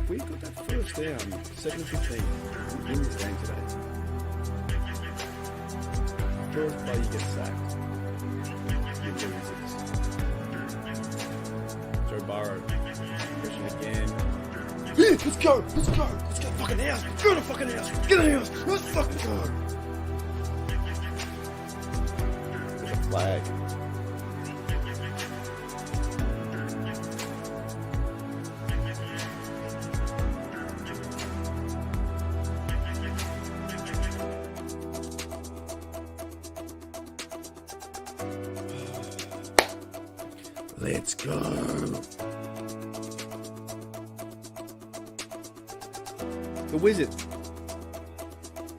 We got that first down, 7-15. We win this game today. First play you get sacked. You lose it. Joe Burrow, pushing again. Yeah, let's go to the fucking house, get in the house, let's fucking go. There's a flag. Let's go. The Wizards.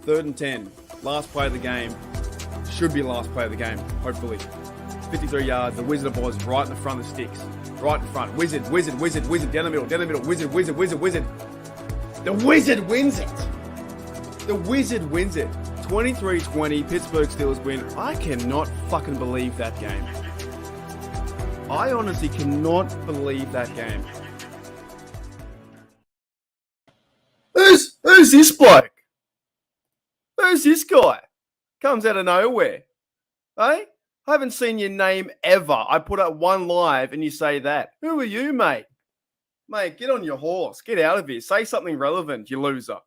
3rd and 10. Last play of the game. Should be last play of the game, hopefully. 53 yards. The Wizard boys right in the front of the sticks. Right in front. Wizard. Down the middle. Wizard. The Wizard wins it. 23-20. Pittsburgh Steelers win. I cannot fucking believe that game. I honestly cannot believe that game. Who's this bloke? Who's this guy? Comes out of nowhere. Hey? I haven't seen your name ever. I put up one live and you say that. Who are you, mate? Mate, get on your horse. Get out of here. Say something relevant, you loser.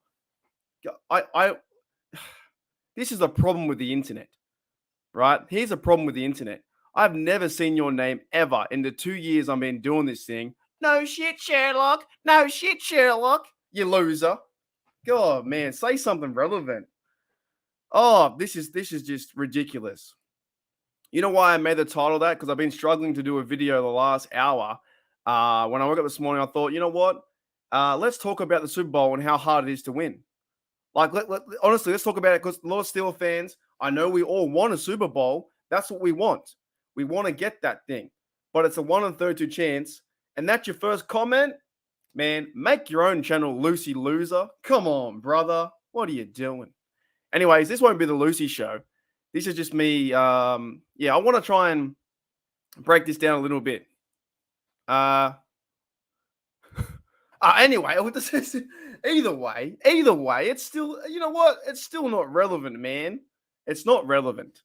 This is a problem with the internet, right? Here's a problem with the internet. I've never seen your name ever in the 2 years I've been doing this thing. No shit, Sherlock. You loser. God, man, say something relevant. Oh, this is just ridiculous. You know why I made the title that? Because I've been struggling to do a video the last hour. When I woke up this morning, I thought, you know what? Let's talk about the Super Bowl and how hard it is to win. Like, honestly, let's talk about it because a lot of Steelers fans, I know we all want a Super Bowl. That's what we want. We want to get that thing, but it's a 1 in 32 chance. And that's your first comment? Man, make your own channel, Lucy Loser. Come on, brother. What are you doing? Anyways, this won't be the Lucy show. This is just me. I want to try and break this down a little bit. Anyway, either way, it's still, you know what? It's still not relevant, man. It's not relevant.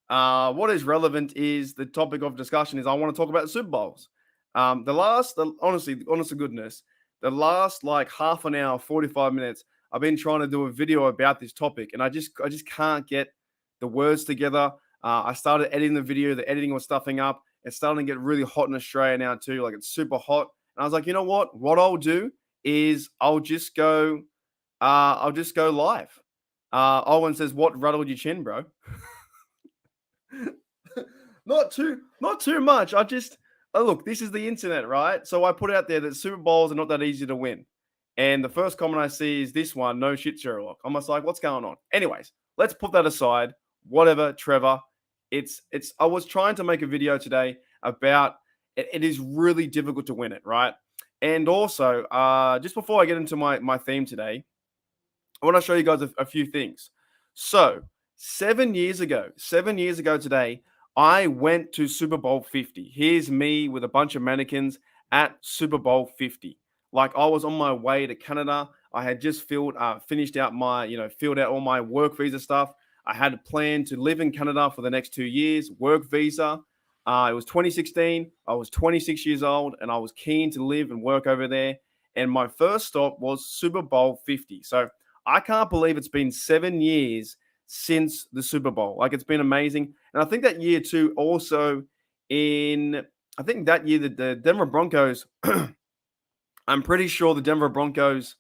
What is relevant is the topic of discussion is I want to talk about the Super Bowls. Honest to goodness, the last like half an hour, 45 minutes, I've been trying to do a video about this topic and I just can't get the words together. I started editing the video, the editing was stuffing up. It's starting to get really hot in Australia now too. Like it's super hot. And I was like, you know what? What I'll do is I'll just go live. Owen says, what rattled your chin, bro? Not too much. Look, this is the internet, right? So I put out there that Super Bowls are not that easy to win. And the first comment I see is this one, no shit, Sherlock. I'm just like, what's going on? Anyways, let's put that aside. Whatever, Trevor. I was trying to make a video today about it is really difficult to win it, right? And also, just before I get into my theme today, I want to show you guys a few things. So 7 years ago today, I went to Super Bowl 50. Here's me with a bunch of mannequins at Super Bowl 50. Like I was on my way to Canada. I had just filled out all my work visa stuff. I had a plan to live in Canada for the next 2 years, work visa. It was 2016. I was 26 years old and I was keen to live and work over there. And my first stop was Super Bowl 50. So I can't believe it's been 7 years since the Super Bowl. Like it's been amazing. And I think that year too, also the Denver Broncos, I'm pretty sure the Denver Broncos,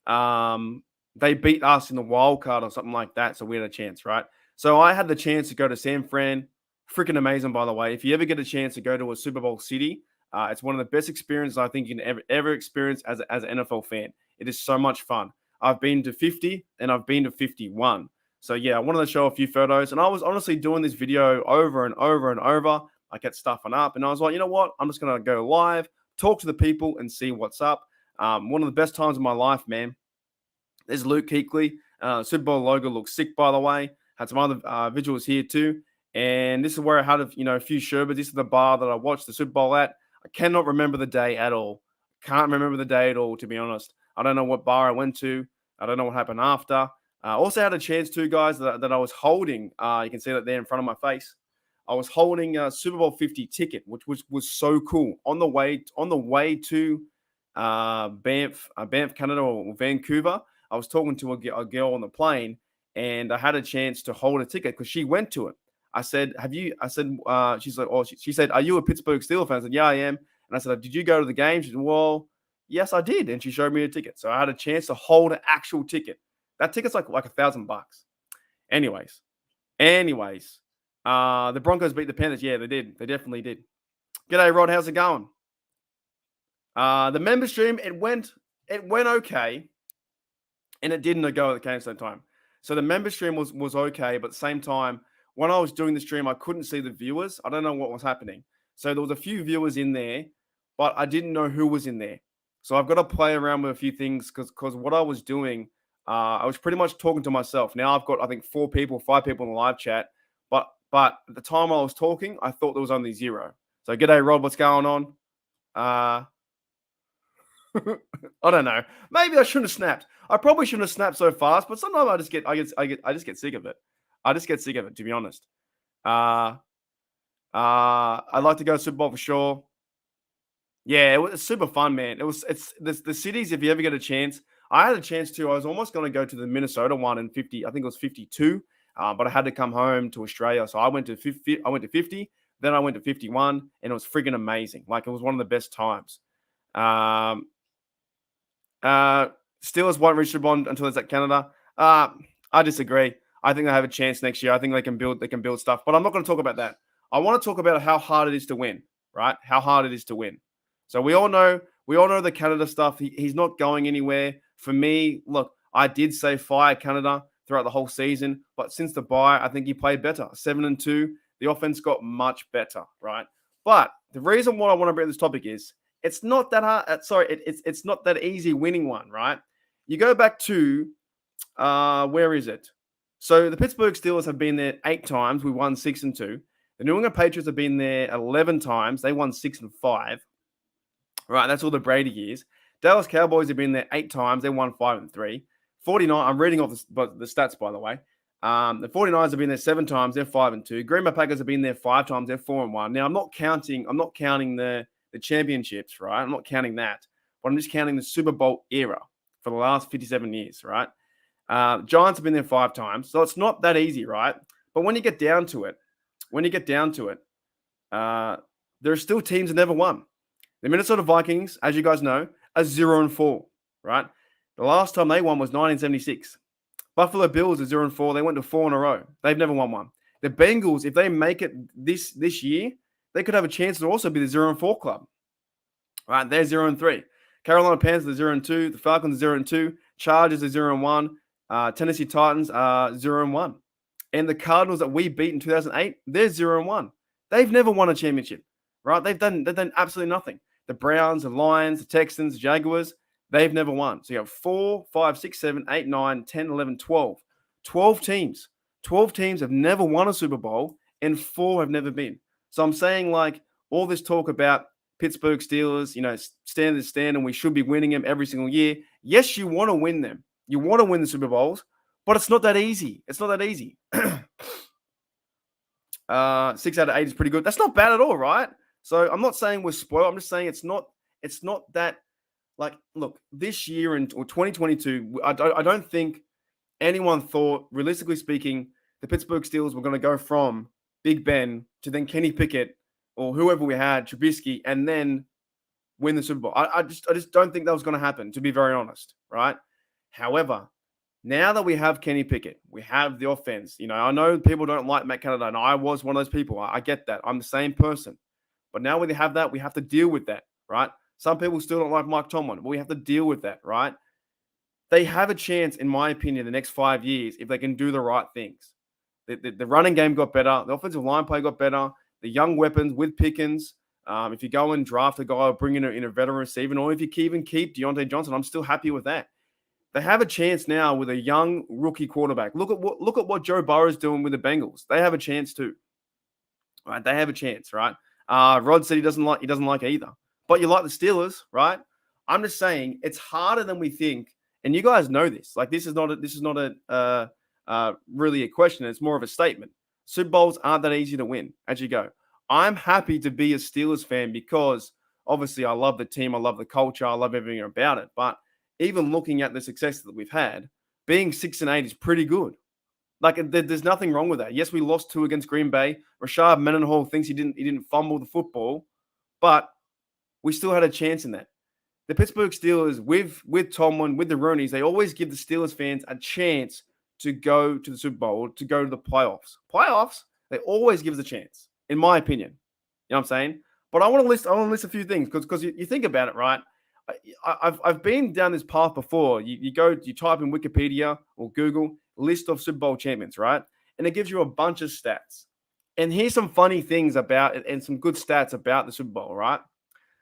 they beat us in the wild card or something like that. So we had a chance, right? So I had the chance to go to San Fran. Freaking amazing, by the way. If you ever get a chance to go to a Super Bowl city, it's one of the best experiences I think you can ever experience as an NFL fan. It is so much fun. I've been to 50 and I've been to 51. So yeah, I wanted to show a few photos and I was honestly doing this video over and over and over. I kept stuffing up and I was like, you know what? I'm just going to go live, talk to the people and see what's up. One of the best times of my life, man. There's Luke Kuechly. Super Bowl logo looks sick, by the way. Had some other visuals here too. And this is where I had a few sherbets. This is the bar that I watched the Super Bowl at. I cannot remember the day at all. Can't remember the day at all, to be honest. I don't know what bar I went to. I don't know what happened after. Also had a chance too, guys, that I was holding. You can see that there in front of my face. I was holding a Super Bowl 50 ticket, which was so cool. On the way to Banff, Canada, or Vancouver, I was talking to a girl on the plane, and I had a chance to hold a ticket because she went to it. I said, "Have you?" I said, "She's like, oh, she said, are you a Pittsburgh Steelers fan?" I said, "Yeah, I am." And I said, "Did you go to the game?" She said, "Well, yes, I did." And she showed me a ticket, so I had a chance to hold an actual ticket. That ticket's like $1,000. Anyways, the Broncos beat the Panthers. Yeah, they did. They definitely did. G'day, Rod. How's it going? The member stream, it went okay, and it didn't go at the same time. So the member stream was okay, but at the same time, when I was doing the stream, I couldn't see the viewers. I don't know what was happening. So there was a few viewers in there, but I didn't know who was in there. So I've got to play around with a few things because what I was doing, I was pretty much talking to myself. Now I've got, I think, 5 people in the live chat, but at the time I was talking, I thought there was only 0. So g'day, Rod. What's going on? I don't know. Maybe I shouldn't have snapped. I probably shouldn't have snapped so fast, but sometimes I just get sick of it. I just get sick of it, to be honest. I'd like to go to Super Bowl for sure. Yeah, it was super fun, man. It's the cities. If you ever get a chance, I had a chance to. I was almost going to go to the Minnesota one in 50. I think it was 52, but I had to come home to Australia, so I went to 50. I went to 50, then I went to 51, and it was friggin' amazing. Like, it was one of the best times. Steelers won't reach the bond until it's at Canada. I disagree. I think they have a chance next year. I think they can build stuff, but I'm not going to talk about that. I want to talk about how hard it is to win, right? How hard it is to win. So we all know the Canada stuff. He's not going anywhere. For me, look, I did say fire Canada throughout the whole season, but since the bye, I think he played better. 7-2. The offense got much better, right? But the reason why I want to bring this topic is it's not that hard. It's not that easy winning one, right? You go back to where is it? So the Pittsburgh Steelers have been there 8 times. We won 6-2. The New England Patriots have been there 11 times. They won 6-5. Right, that's all the Brady years. Dallas Cowboys have been there 8 times. They won 5-3. 49. I'm reading off the stats, by the way. The 49ers have been there 7 times. They're 5-2. Green Bay Packers have been there 5 times. They're 4-1. Now I'm not counting the championships, right? I'm not counting that, but I'm just counting the Super Bowl era for the last 57 years, right? Giants have been there 5 times, so it's not that easy, right? But when you get down to it, there are still teams that never won. The Minnesota Vikings, as you guys know, are 0-4, right? The last time they won was 1976. Buffalo Bills are 0-4. They went to 4 in a row. They've never won one. The Bengals, if they make it this year, they could have a chance to also be the 0-4 club. Right? They're 0-3. Carolina Panthers are 0-2. The Falcons are 0-2. Chargers are 0-1. Tennessee Titans are 0-1. And the Cardinals that we beat in 2008, they're 0-1. They've never won a championship, right? They've done absolutely nothing. The Browns, the Lions, the Texans, the Jaguars, they've never won. So you have 4, 5, 6, 7, 8, 9, 10, 11, 12. 12 teams. 12 teams have never won a Super Bowl, and 4 have never been. So I'm saying, like, all this talk about Pittsburgh Steelers, stand, and we should be winning them every single year. Yes, you want to win them. You want to win the Super Bowls, but it's not that easy. 6 out of 8 is pretty good. That's not bad at all, right? So I'm not saying we're spoiled. I'm just saying it's not that, like, look, this year or 2022, I don't think anyone thought, realistically speaking, the Pittsburgh Steelers were going to go from Big Ben to then Kenny Pickett or whoever we had, Trubisky, and then win the Super Bowl. I just don't think that was going to happen, to be very honest, right? However, now that we have Kenny Pickett, we have the offense. I know people don't like Matt Canada, and I was one of those people. I get that. I'm the same person. But now when they have that, we have to deal with that, right? Some people still don't like Mike Tomlin, but we have to deal with that, right? They have a chance, in my opinion, the next 5 years if they can do the right things. The running game got better. The offensive line play got better. The young weapons with Pickens. If you go and draft a guy or bring in a veteran receiver, or if you even keep Deontay Johnson, I'm still happy with that. They have a chance now with a young rookie quarterback. Look at what Joe Burrow's doing with the Bengals. They have a chance too. Right? They have a chance, right? Rod said he doesn't like either. But you like the Steelers, right? I'm just saying it's harder than we think, and you guys know this. Like this is not really a question. It's more of a statement. Super Bowls aren't that easy to win. As you go, I'm happy to be a Steelers fan because obviously I love the team, I love the culture, I love everything about it. But even looking at the success that we've had, being 6-8 is pretty good. Like there's nothing wrong with that. Yes, we lost two against Green Bay. Rashad Mendenhall thinks he didn't fumble the football, but we still had a chance in that. The Pittsburgh Steelers with Tomlin, with the Roonies, they always give the Steelers fans a chance to go to the Super Bowl, to go to the playoffs. Playoffs, they always give us a chance, in my opinion. You know what I'm saying? But I want to list a few things because you think about it, right? I've been down this path before. You type in Wikipedia or Google list of Super Bowl champions, right? And it gives you a bunch of stats. And here's some funny things about it and some good stats about the Super Bowl, right?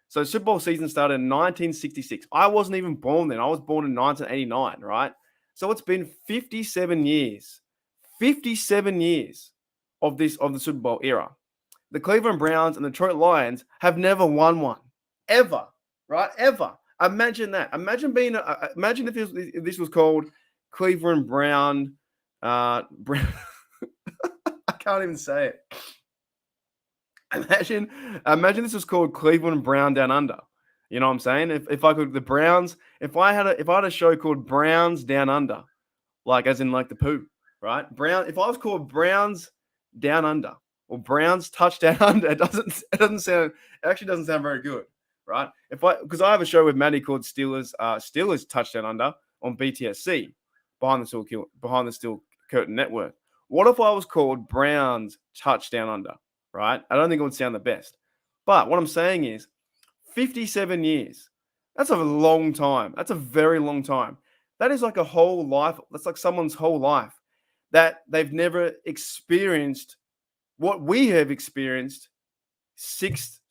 So Super Bowl season started in 1966. I wasn't even born then. I was born in 1989, right? So it's been 57 years. 57 years of the Super Bowl era. The Cleveland Browns and the Detroit Lions have never won one. Ever. Right? Ever. Imagine that. Imagine if this was called Cleveland Brown. Brown. I can't even say it. Imagine this was called Cleveland Brown Down Under. You know what I'm saying? If I could, the Browns. If I had a show called Browns Down Under, like as in like the poo, right? Brown. If I was called Browns Down Under or Browns Touchdown Under, it doesn't sound. It actually doesn't sound very good, right? Because I have a show with Maddie called Steelers Touchdown Under on BTSC, behind the Steel Curtain Network. What if I was called Browns Touchdown Under? Right? I don't think it would sound the best. But what I'm saying is 57 years. That's a long time. That's a very long time. That is like a whole life. That's like someone's whole life that they've never experienced what we have experienced six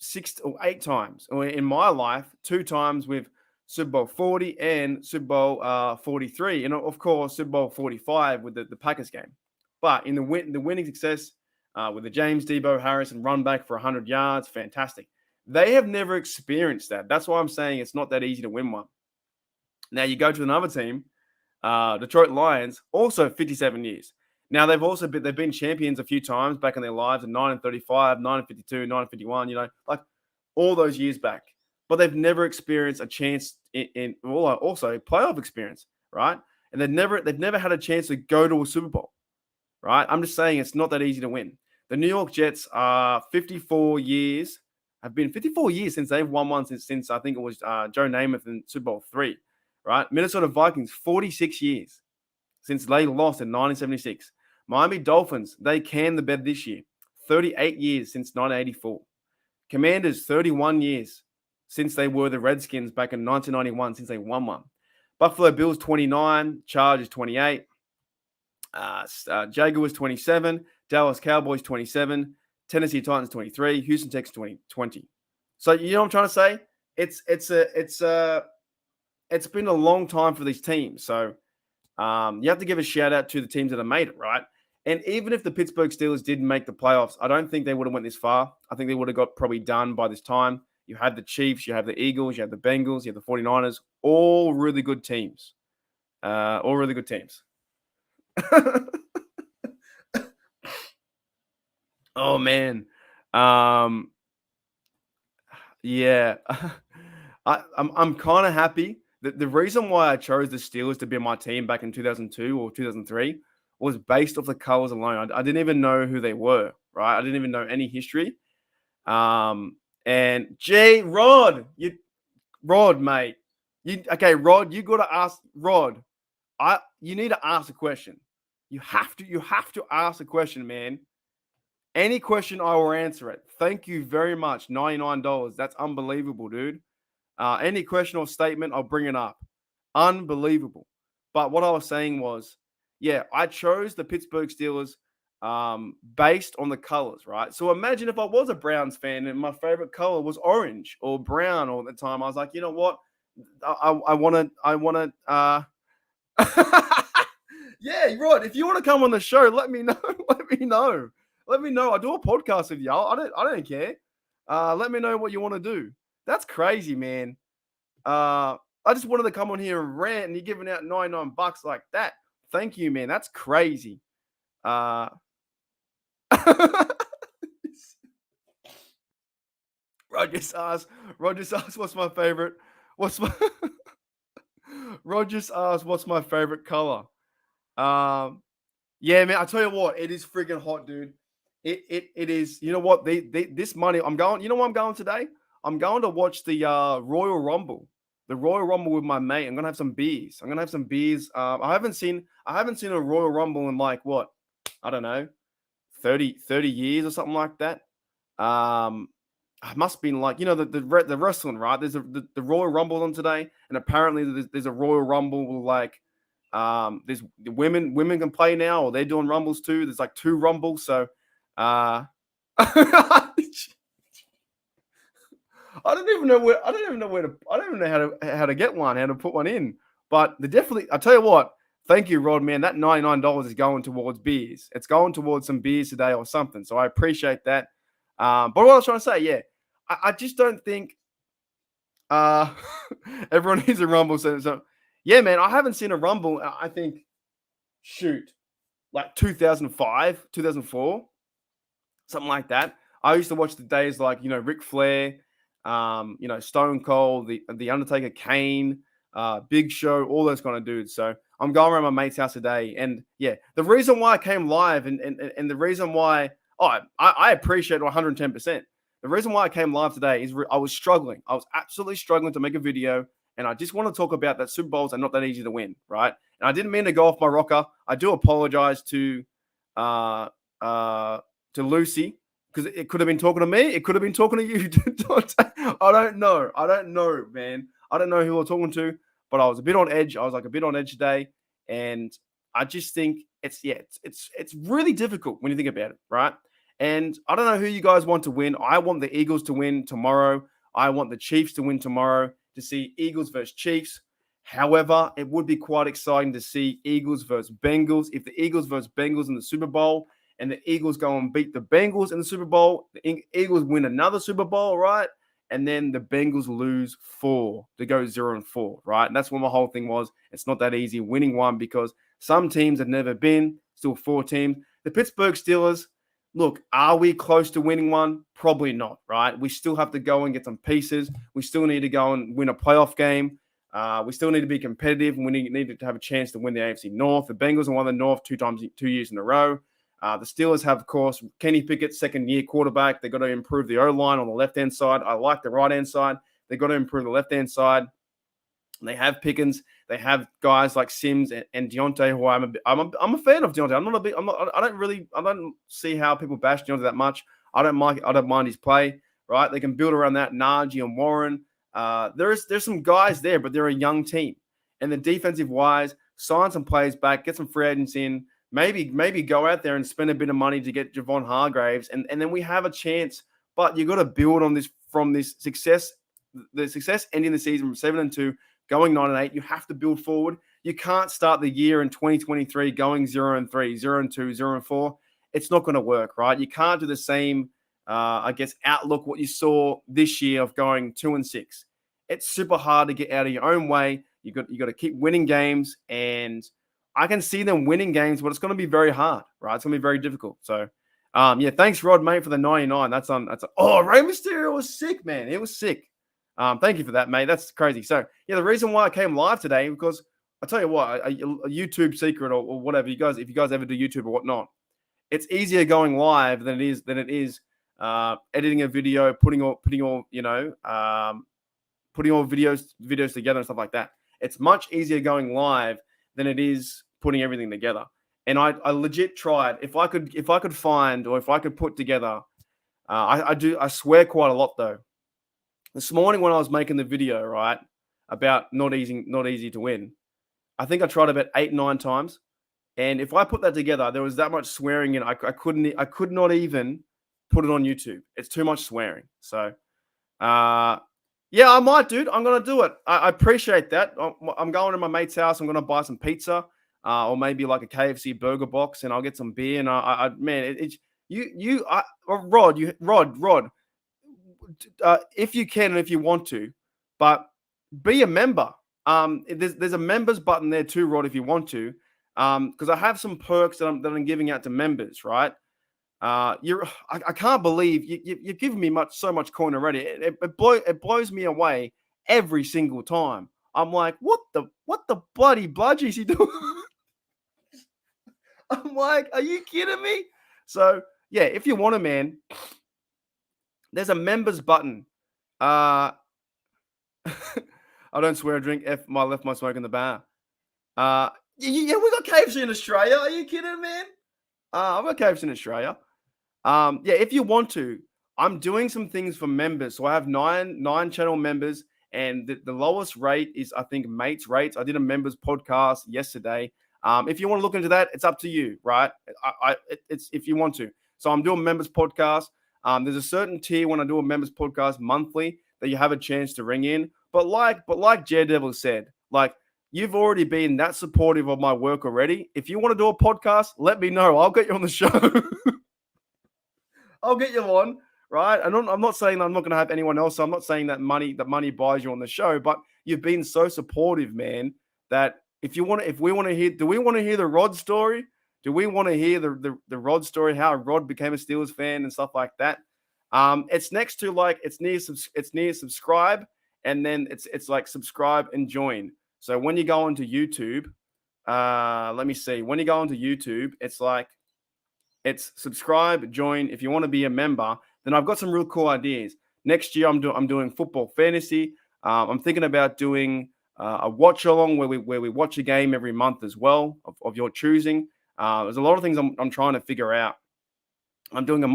or eight times. Or in my life, 2 times with Super Bowl 40 and Super Bowl 43. And of course, Super Bowl 45 with the Packers game. But in the winning success, with the James Debo Harrison run back for 100 yards. Fantastic. They have never experienced that. That's why I'm saying it's not that easy to win one. Now you go to another team, Detroit Lions, also 57 years. Now they've been champions a few times back in their lives in 1935, 1952, 1951, like all those years back. But they've never experienced a chance in also playoff experience, right? And they've never had a chance to go to a Super Bowl. Right? I'm just saying it's not that easy to win. The New York Jets are 54 years, have been 54 years since they've won one since I think it was Joe Namath in Super Bowl 3, right? Minnesota Vikings, 46 years since they lost in 1976. Miami Dolphins, they canned the bed this year, 38 years since 1984. Commanders, 31 years since they were the Redskins back in 1991, since they won one. Buffalo Bills, 29, Chargers, 28. Jaguars 27, Dallas Cowboys 27, Tennessee Titans 23, Houston Texans 20. So you know what I'm trying to say? It's been a long time for these teams. So you have to give a shout out to the teams that have made it, right? And even if the Pittsburgh Steelers didn't make the playoffs, I don't think they would have went this far. I think they would have got probably done by this time. You have the Chiefs, you have the Eagles, you have the Bengals, you have the 49ers, all really good teams. All really good teams. Oh man. Yeah. I'm kind of happy. The reason why I chose the Steelers to be my team back in 2002 or 2003 was based off the colors alone. I didn't even know who they were, right? I didn't even know any history. And Rod, mate. Rod, you got to ask Rod. You need to ask a question. You have to ask a question, man. Any question, I will answer it. Thank you very much. $99. That's unbelievable, dude. Any question or statement, I'll bring it up. Unbelievable. But what I was saying was, yeah, I chose the Pittsburgh Steelers based on the colors, right? So imagine if I was a Browns fan and my favorite color was orange or brown all the time. I was like, you know what? I want to Yeah, right. If you want to come on the show, let me know. Let me know. Let me know. I do a podcast with y'all. I don't care. Let me know what you want to do. That's crazy, man. I just wanted to come on here and rant, and you're giving out $99 like that. Thank you, man. That's crazy. Uh, Rogers asked. Rogers asked, "What's my favorite? What's my?" Rogers asked, "What's my favorite color?" Um, yeah, man. I tell you what, it is freaking hot, dude. It is. You know what? This money. I'm going. You know where I'm going today? I'm going to watch the Royal Rumble. The Royal Rumble with my mate. I'm gonna have some beers. I'm gonna have some beers. I haven't seen a Royal Rumble in like what? I don't know, 30 years or something like that. Um, it must have been like the wrestling, right? There's the Royal Rumble on today, and apparently there's a Royal Rumble with like there's the women can play now, or they're doing rumbles too. There's like two rumbles, so I don't even know where I don't even know how to get one, how to put one in. But the definitely, I tell you what, thank you, Rod, man. That $99 is going towards beers. It's going towards some beers today or something. So I appreciate that. But what I was trying to say, yeah, I just don't think uh everyone needs a rumble. So yeah, man, I haven't seen a rumble. I think shoot, like 2005, 2004, something like that. I used to watch the days like Ric Flair, Stone Cold, the Undertaker, Kane, Big Show, all those kind of dudes. So I'm going around my mate's house today, and yeah, the reason why I came live and the reason why I appreciate it 110%. The reason why I came live today is I was struggling. I was absolutely struggling to make a video, and I just want to talk about that Super Bowls are not that easy to win, right? And I didn't mean to go off my rocker. I do apologize uh, uh, to Lucy because it could have been talking to me. It could have been talking to you. I don't know. I don't know, man. I don't know who we're talking to, but I was a bit on edge. I was like a bit on edge today, and I just think it's really difficult when you think about it, right? And I don't know who you guys want to win. I want the Eagles to win tomorrow. I want the Chiefs to win tomorrow to see Eagles versus Chiefs. However, it would be quite exciting to see Eagles versus Bengals. If the Eagles versus Bengals in the Super Bowl and the Eagles go and beat the Bengals in the Super Bowl, the Eagles win another Super Bowl, right? And then the Bengals lose 4 to go 0-4, right? And that's what my whole thing was. It's not that easy winning one because some teams have never been, still 4 teams. The Pittsburgh Steelers, look, are we close to winning one? Probably not, right? We still have to go and get some pieces. We still need to go and win a playoff game. We still need to be competitive. We need to have a chance to win the AFC North. The Bengals have won the North 2 years in a row. The Steelers have, of course, Kenny Pickett, second-year quarterback. They've got to improve the O-line on the left-hand side. I like the right-hand side. They've got to improve the left-hand side. They have Pickens. They have guys like Sims and Deontay, who I'm a fan of Deontay. I don't see how people bash Deontay that much. I don't mind his play. Right? They can build around that. Najee and Warren. There's some guys there, but they're a young team. And the defensive wise, sign some players back, get some free agents in. Maybe go out there and spend a bit of money to get Javon Hargraves, and then we have a chance. But you got to build on this from this success. The success ending the season from 7-2. Going 9-8, you have to build forward. You can't start the year in 2023 going 0-3, 0-2, 0-4. It's not going to work, right? You can't do the same, outlook what you saw this year of going 2-6. It's super hard to get out of your own way. You got to keep winning games, and I can see them winning games, but it's going to be very hard, right? It's going to be very difficult. So, thanks, Rod, mate, for the 99. Rey Mysterio was sick, man. It was sick. Thank you for that, mate. That's crazy. So, the reason why I came live today, because I tell you what, a YouTube secret or whatever, if you guys ever do YouTube or whatnot, it's easier going live than it is editing a video, putting all videos together and stuff like that. It's much easier going live than it is putting everything together. And I legit tried. If I could find or if I could put together, I swear quite a lot though. This morning when I was making the video, right, about not easy to win, I think I tried about 8-9 times. And if I put that together, there was that much swearing in. I could not even put it on YouTube. It's too much swearing. So Yeah, I might, dude. I'm gonna do it. I appreciate that. I'm going to my mate's house. I'm gonna buy some pizza, or maybe like a KFC burger box, and I'll get some beer. And man, it's Rod. If you can and if you want to, but be a member. There's a members button there too, Rod, if you want to. Because I have some perks that I'm giving out to members, right? I can't believe you've given me so much coin already. It blows me away every single time. I'm like, what the bloody bludgies he doing? I'm like, are you kidding me? So yeah, if you want to, man, there's a members button. Uh, I don't swear. I drink. Left my smoke in the bar. Yeah, we got KFC in Australia. Are you kidding, man? I've got KFC in Australia. Yeah, if you want to, I'm doing some things for members. So I have nine channel members, and the lowest rate is I think mates rates. I did a members podcast yesterday. If you want to look into that, it's up to you, right? It's if you want to. So I'm doing members podcast. There's a certain tier when I do a members podcast monthly that you have a chance to ring in. But like Daredevil said, like you've already been that supportive of my work already. If you want to do a podcast, let me know. I'll get you on the show. I'll get you on, right? I'm not saying that I'm not going to have anyone else. So I'm not saying that money buys you on the show, but you've been so supportive, man, that if we want to hear, do we want to hear the Rod story? Do we want to hear the Rod story, how Rod became a Steelers fan and stuff like that? It's next to like, it's near subscribe. And then it's like subscribe and join. So when you go onto YouTube, let me see. When you go onto YouTube, it's subscribe, join. If you want to be a member, then I've got some real cool ideas. Next year, I'm doing football fantasy. I'm thinking about doing a watch along where we watch a game every month as well of your choosing. There's a lot of things I'm trying to figure out. I'm doing a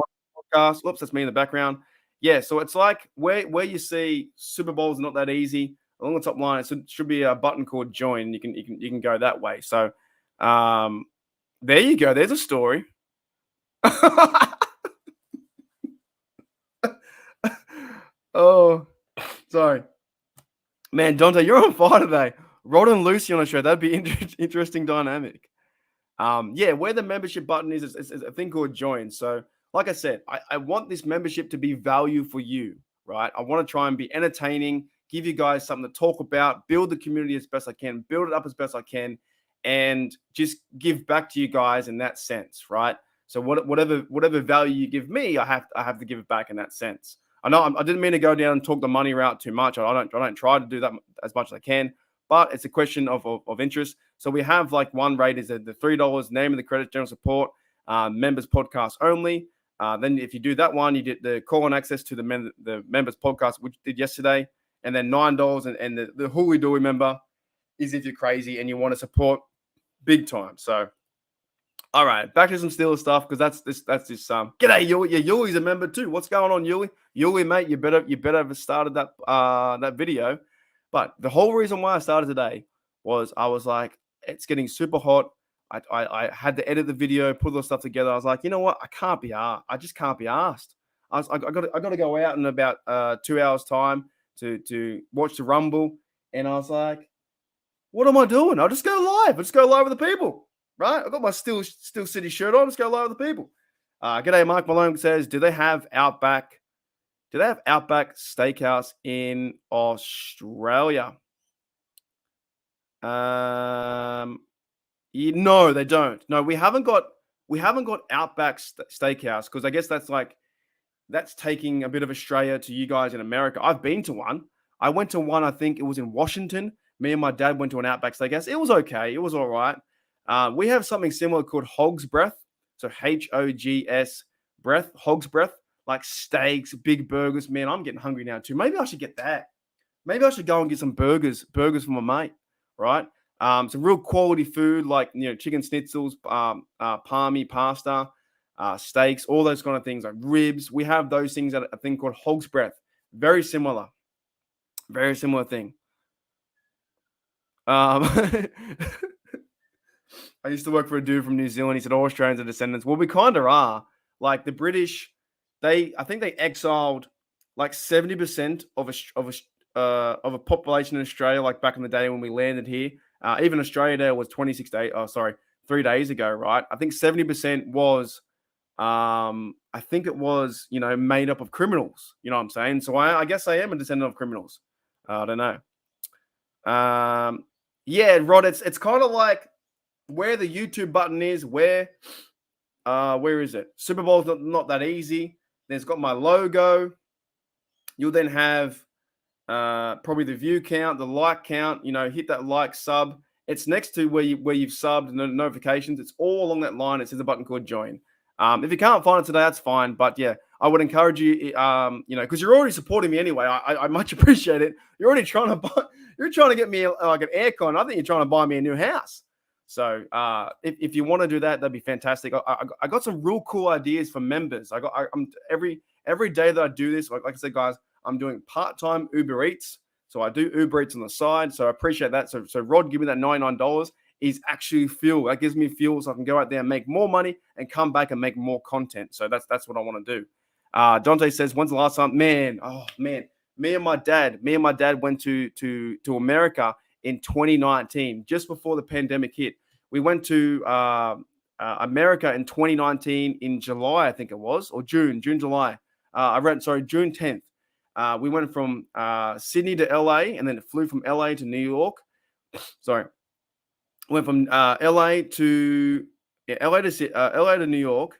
podcast. Whoops, that's me in the background. Yeah, so it's like where you see Super Bowls not that easy. Along the top line, it should be a button called join. You can go that way. So there you go. There's a story. Oh, sorry. Man, Dante, you're on fire today. Rod and Lucy on a show. That'd be interesting dynamic. Yeah, where the membership button is a thing called join. So, like I said, I want this membership to be value for you, right? I want to try and be entertaining, give you guys something to talk about, build the community as best I can, build it up as best I can, and just give back to you guys in that sense, right? So whatever value you give me, I have to give it back in that sense. I know I didn't mean to go down and talk the money route too much. I don't try to do that as much as I can, but it's a question of interest. So we have like one rate is the $3, name of the credit, general support, members podcast only. Then if you do that one, you get the call and access to the members podcast, which we did yesterday, and then $9 and the Hooly Dooly member is if you're crazy and you want to support big time. So. All right, back to some Steelers stuff because that's this. G'day, Yuli. Yeah, Yuli's a member too. What's going on, Yuli? Yuli, mate, you better have started that video. But the whole reason why I started today was I was like, it's getting super hot. I had to edit the video, put all the stuff together. I was like, you know what? I just can't be asked. I got to go out in about 2 hours time to watch the Rumble, and I was like, what am I doing? I'll just go live. I'll just go live with the people. Right? I've got my Steel City shirt on. Let's go live with the people. G'day, Mark Malone says, do they have Outback Steakhouse in Australia? No, they don't. No, we haven't got Outback Steakhouse because I guess that's taking a bit of Australia to you guys in America. I've been to one. I went to one, I think it was in Washington. Me and my dad went to an Outback Steakhouse. It was okay. It was all right. We have something similar called Hog's Breath. So HOGS breath, Hog's Breath, like steaks, big burgers. Man, I'm getting hungry now too. Maybe I should get that. Maybe I should go and get some burgers for my mate, right? Some real quality food like, chicken schnitzels, palmy pasta, steaks, all those kind of things like ribs. We have those things at a thing called Hog's Breath. Very similar thing. I used to work for a dude from New Zealand. He said all Australians are descendants. Well, we kind of are. Like the British, I think they exiled like 70% of of a population in Australia, like back in the day when we landed here. Even Australia Day was 26 days. Oh, sorry, 3 days ago, right? I think 70% was I think it was, made up of criminals. You know what I'm saying? So I guess I am a descendant of criminals. I don't know. Yeah, Rod, it's kind of like where the YouTube button is. Where is it? Super Bowl's not that easy. Then it's got my logo. You'll then have probably the view count, the like count. Hit that like sub. It's next to where you've subbed and the notifications. It's all along that line. It says a button called join. If you can't find it today, that's fine. But yeah, I would encourage you, because you're already supporting me anyway. I much appreciate it. You're already trying to get me like an aircon. I think you're trying to buy me a new house. So if you want to do that, that'd be fantastic. I got some real cool ideas for members. I'm every day that I do this, like I said, guys, I'm doing part-time Uber Eats. So I do Uber Eats on the side. So I appreciate that. So Rod, give me that $99 is actually fuel. That gives me fuel so I can go out there and make more money and come back and make more content. So that's what I want to do. Dante says, when's the last time? Man, me and my dad went to America in 2019, just before the pandemic hit. We went to America in 2019 in July, I think it was, or June, July. June 10th. We went from Sydney to LA, and then it flew from LA to New York. Sorry. Went from LA to New York.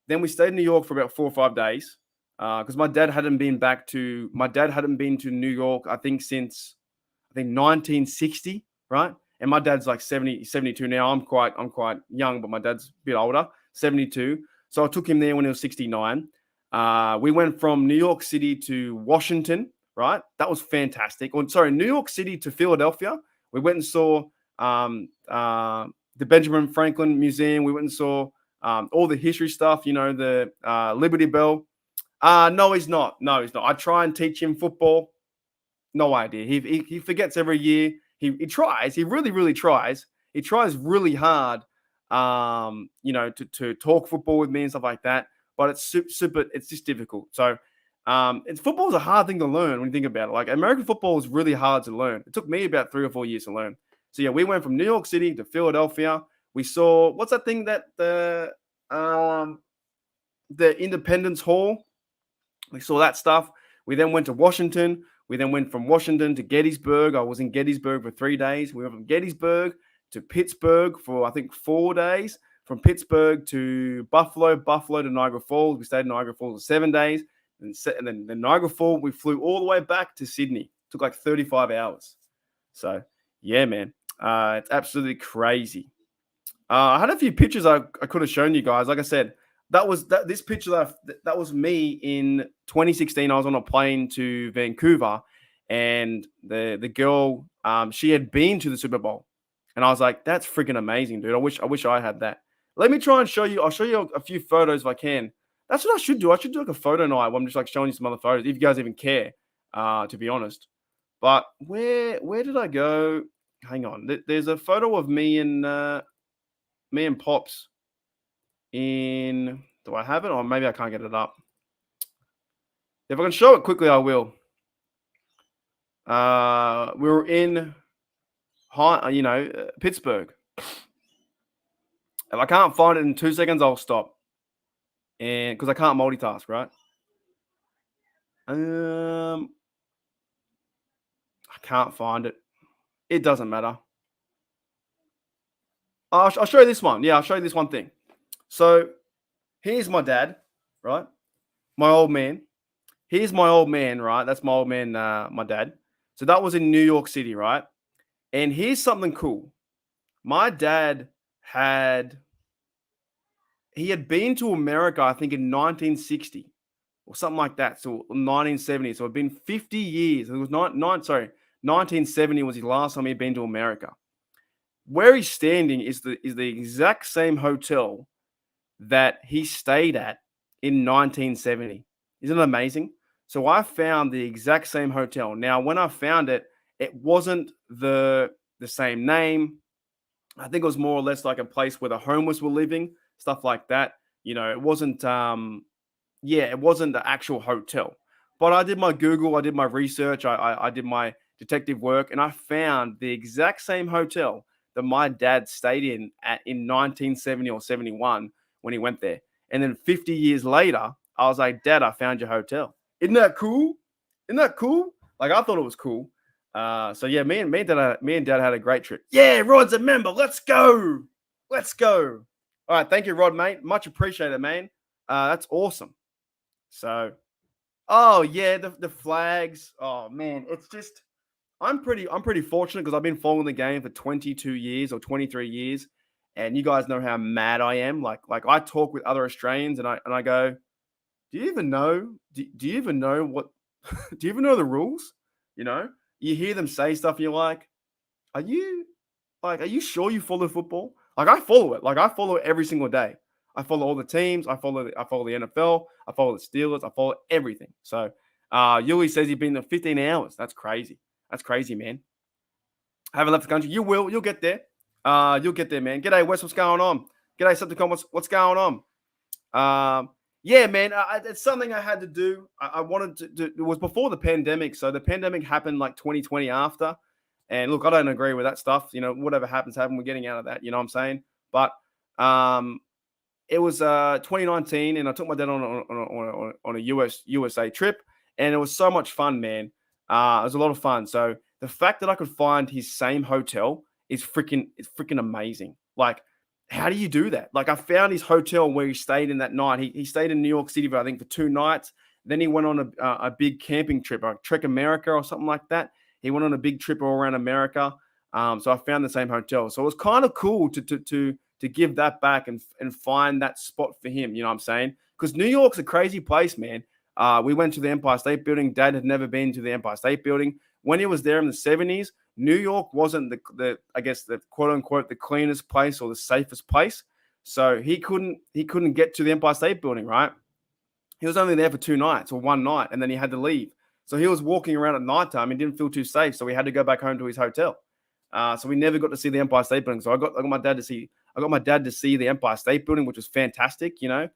Then we stayed in New York for about 4 or 5 days because my dad hadn't been to New York, I think, since 1960, right? And my dad's like 72 now. I'm quite young, but my dad's a bit older, 72. So I took him there when he was 69. We went from New York City to Washington, right? That was fantastic. New York City to Philadelphia. We went and saw the Benjamin Franklin Museum. We went and saw all the history stuff, the Liberty Bell. No, he's not. I try and teach him football. No idea. He forgets every year. He tries. He really, really tries. He tries really hard, to talk football with me and stuff like that. But it's super. It's just difficult. So, football is a hard thing to learn when you think about it. Like American football is really hard to learn. It took me about 3 or 4 years to learn. So yeah, we went from New York City to Philadelphia. We saw what's that thing that the Independence Hall. We saw that stuff. We then went to Washington. We then went from Washington to Gettysburg. I was in Gettysburg for 3 days. We went from Gettysburg to Pittsburgh for, I think, 4 days. From Pittsburgh to Buffalo to Niagara Falls. We stayed in Niagara Falls for 7 days. And then Niagara Falls, we flew all the way back to Sydney. It took like 35 hours. So, yeah, man. It's absolutely crazy. I had a few pictures I could have shown you guys. Like I said, this picture that was me in 2016. I was on a plane to Vancouver, and the girl she had been to the Super Bowl, and I was like, "That's freaking amazing, dude! I wish I had that." Let me try and show you. I'll show you a few photos if I can. That's what I should do. I should do like a photo night where I'm just like showing you some other photos, if you guys even care, to be honest. But where did I go? Hang on. There's a photo of me and Pops in. Do I have it? Or maybe I can't get it up. If I can show it quickly, I will. We were in Pittsburgh. If I can't find it in 2 seconds, I'll stop. And because I can't multitask, right? I can't find it. It doesn't matter. I'll show you this one. Yeah, I'll show you this one thing. So here's my dad, right? My old man. Here's my old man, right? That's my old man, my dad. So that was in New York City, right? And here's something cool. My dad had been to America, I think, in 1960 or something like that. So 1970. So it'd been 50 years. It was 1970 was his last time he'd been to America. Where he's standing is the exact same hotel that he stayed at in 1970. Isn't it amazing? So I found the exact same hotel. Now, when I found it, it wasn't the same name. I think it was more or less like a place where the homeless were living, stuff like that. It wasn't it wasn't the actual hotel. But I did my Google, I did my research, I did my detective work, and I found the exact same hotel that my dad stayed in 1970 or 71 when he went there. And then 50 years later, I was like, Dad, I found your hotel. Isn't that cool? Isn't that cool? Like I thought it was cool. So yeah, me and Dad had a great trip. Yeah, Rod's a member. Let's go. Let's go. All right, thank you, Rod, mate. Much appreciated, man. That's awesome. So, oh yeah, the flags. Oh man, it's just I'm pretty fortunate because I've been following the game for 22 years or 23 years, and you guys know how mad I am. Like I talk with other Australians, and I go, do you even know? Do you even know what? Do you even know the rules? You know, you hear them say stuff, and you're like, are you are you sure you follow football? Like I follow it. Like I follow it every single day. I follow all the teams. I follow the NFL. I follow the Steelers. I follow everything. So Yuli says he's been there 15 hours. That's crazy. That's crazy, man. I haven't left the country. You will. You'll get there. You'll get there, man. G'day, Wes. What's going on? G'day, Septicon. What's going on? Yeah, man. It's something I had to do. I wanted to do. It was before the pandemic, so the pandemic happened like 2020 after. And look, I don't agree with that stuff. You know, whatever happens, happen. We're getting out of that. You know what I'm saying? But um, it was 2019, and I took my dad on a USA trip, and it was so much fun, man. It was a lot of fun. So the fact that I could find his same hotel is freaking amazing. Like, how do you do that? Like, I found his hotel where he stayed in that night. He stayed in New York City, I think, for 2 nights. Then he went on a big camping trip, like Trek America or something like that. He went on a big trip all around America. So I found the same hotel. So it was kind of cool to give that back and find that spot for him. You know what I'm saying? Because New York's a crazy place, man. We went to the Empire State Building. Dad had never been to the Empire State Building. When he was there in the 70s, New York wasn't the I guess the quote unquote the cleanest place or the safest place. So he couldn't get to the Empire State Building, right? He was only there for 2 nights or 1 night, and then he had to leave. So he was walking around at nighttime and didn't feel too safe. So he had to go back home to his hotel. So we never got to see the Empire State Building. So I got my dad to see. I got my dad to see the Empire State Building, which was fantastic. You know,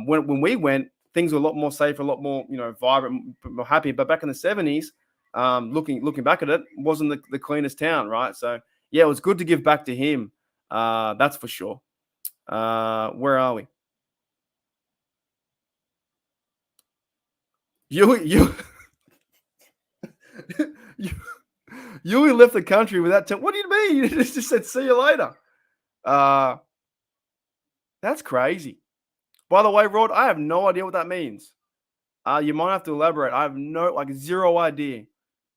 when we went, things were a lot more safe, a lot more vibrant, more happy. But back in the 70s, looking back at it, wasn't the cleanest town, right? So yeah, it was good to give back to him. That's for sure. Where are we? You you you left the country without what do you mean? You just said see you later. Uh that's crazy. By the way, Rod, I have no idea what that means. You might have to elaborate. I have zero idea.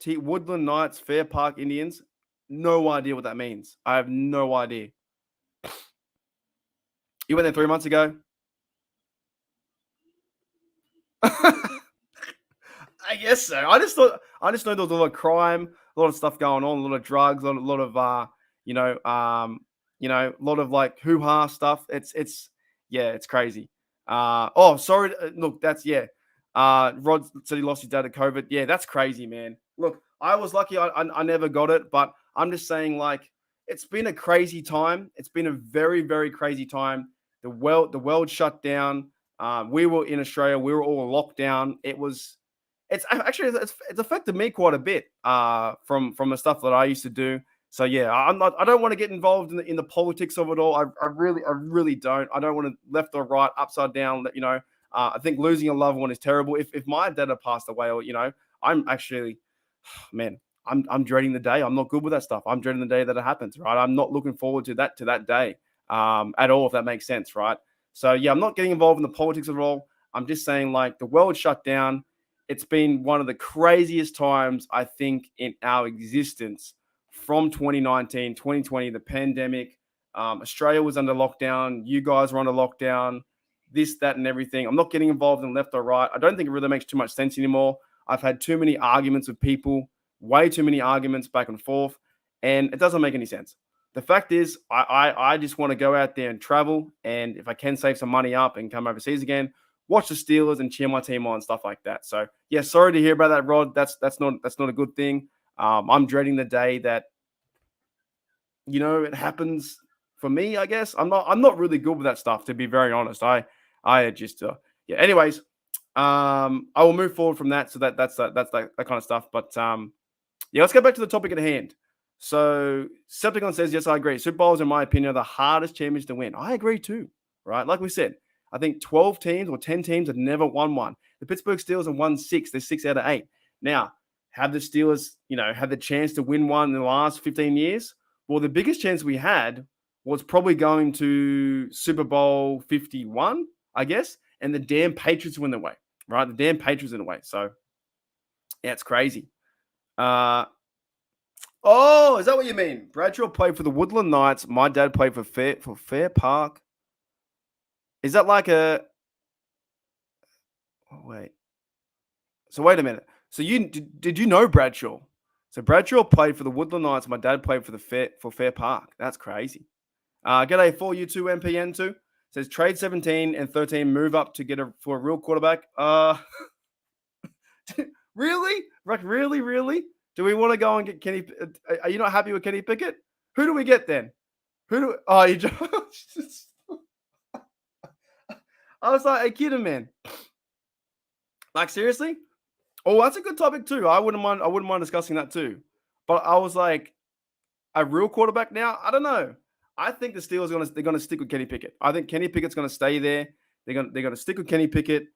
Woodland Knights, Fair Park Indians. No idea what that means. I have no idea. You went there 3 months ago. I guess so. I just know there was a lot of crime, a lot of stuff going on, a lot of drugs, a lot of a lot of like hoo ha stuff. Yeah, it's crazy. Oh, sorry. Look, that's yeah. Rod said he lost his dad to COVID. Yeah, that's crazy, man. Look, I was lucky. I never got it, but I'm just saying, like, it's been a crazy time. It's been a very very crazy time. The world shut down. We were in Australia. We were all locked down. It's affected me quite a bit from the stuff that I used to do. So yeah, I don't want to get involved in the politics of it all. I really don't. I don't want to left or right, upside down. I think losing a loved one is terrible. If my dad had passed away, or I'm actually, man, I'm dreading the day. I'm not good with that stuff. I'm dreading the day that it happens. Right. I'm not looking forward to that day at all. If that makes sense. Right. So yeah, I'm not getting involved in the politics of it all. I'm just saying, like, the world shut down. It's been one of the craziest times, I think, in our existence from 2019, 2020, the pandemic. Australia was under lockdown. You guys were under lockdown, this, that, and everything. I'm not getting involved in left or right. I don't think it really makes too much sense anymore. I've had too many arguments with people, way too many arguments back and forth, and it doesn't make any sense. The fact is, I just want to go out there and travel, and if I can save some money up and come overseas again, watch the Steelers and cheer my team on and stuff like that. So yeah, sorry to hear about that, Rod. That's not a good thing. I'm dreading the day that it happens for me. I guess I'm not really good with that stuff, to be very honest. I just yeah. Anyways, I will move forward from that. So that's that kind of stuff. But yeah, let's go back to the topic at hand. So Septicon says, yes, I agree. Super Bowls, in my opinion, are the hardest champions to win. I agree too, right? Like we said, I think 12 teams or 10 teams have never won one. The Pittsburgh Steelers have won 6. They're 6 out of 8. Now, have the Steelers, had the chance to win one in the last 15 years? Well, the biggest chance we had was probably going to Super Bowl 51, I guess, and the damn Patriots were in the way, right? The damn Patriots in the way. So, yeah, it's crazy. Oh, is that what you mean? Bradshaw played for the Woodland Knights. My dad played for Fair Park. Is that like a? Oh, wait. So wait a minute. So did you know Bradshaw? So Bradshaw played for the Woodland Knights. My dad played for Fair Park. That's crazy. G'day for you two MPN two. Says trade 17 and 13 move up to get for a real quarterback. Really? Like really? Do we want to go and get Kenny? Are you not happy with Kenny Pickett? Who do we get then? Oh, you just. I was like, hey, kidding, man. Like, seriously? Oh, that's a good topic too. I wouldn't mind discussing that too. But I was like, a real quarterback now? I don't know. I think the Steelers they're gonna stick with Kenny Pickett. I think Kenny Pickett's gonna stay there. They're gonna stick with Kenny Pickett,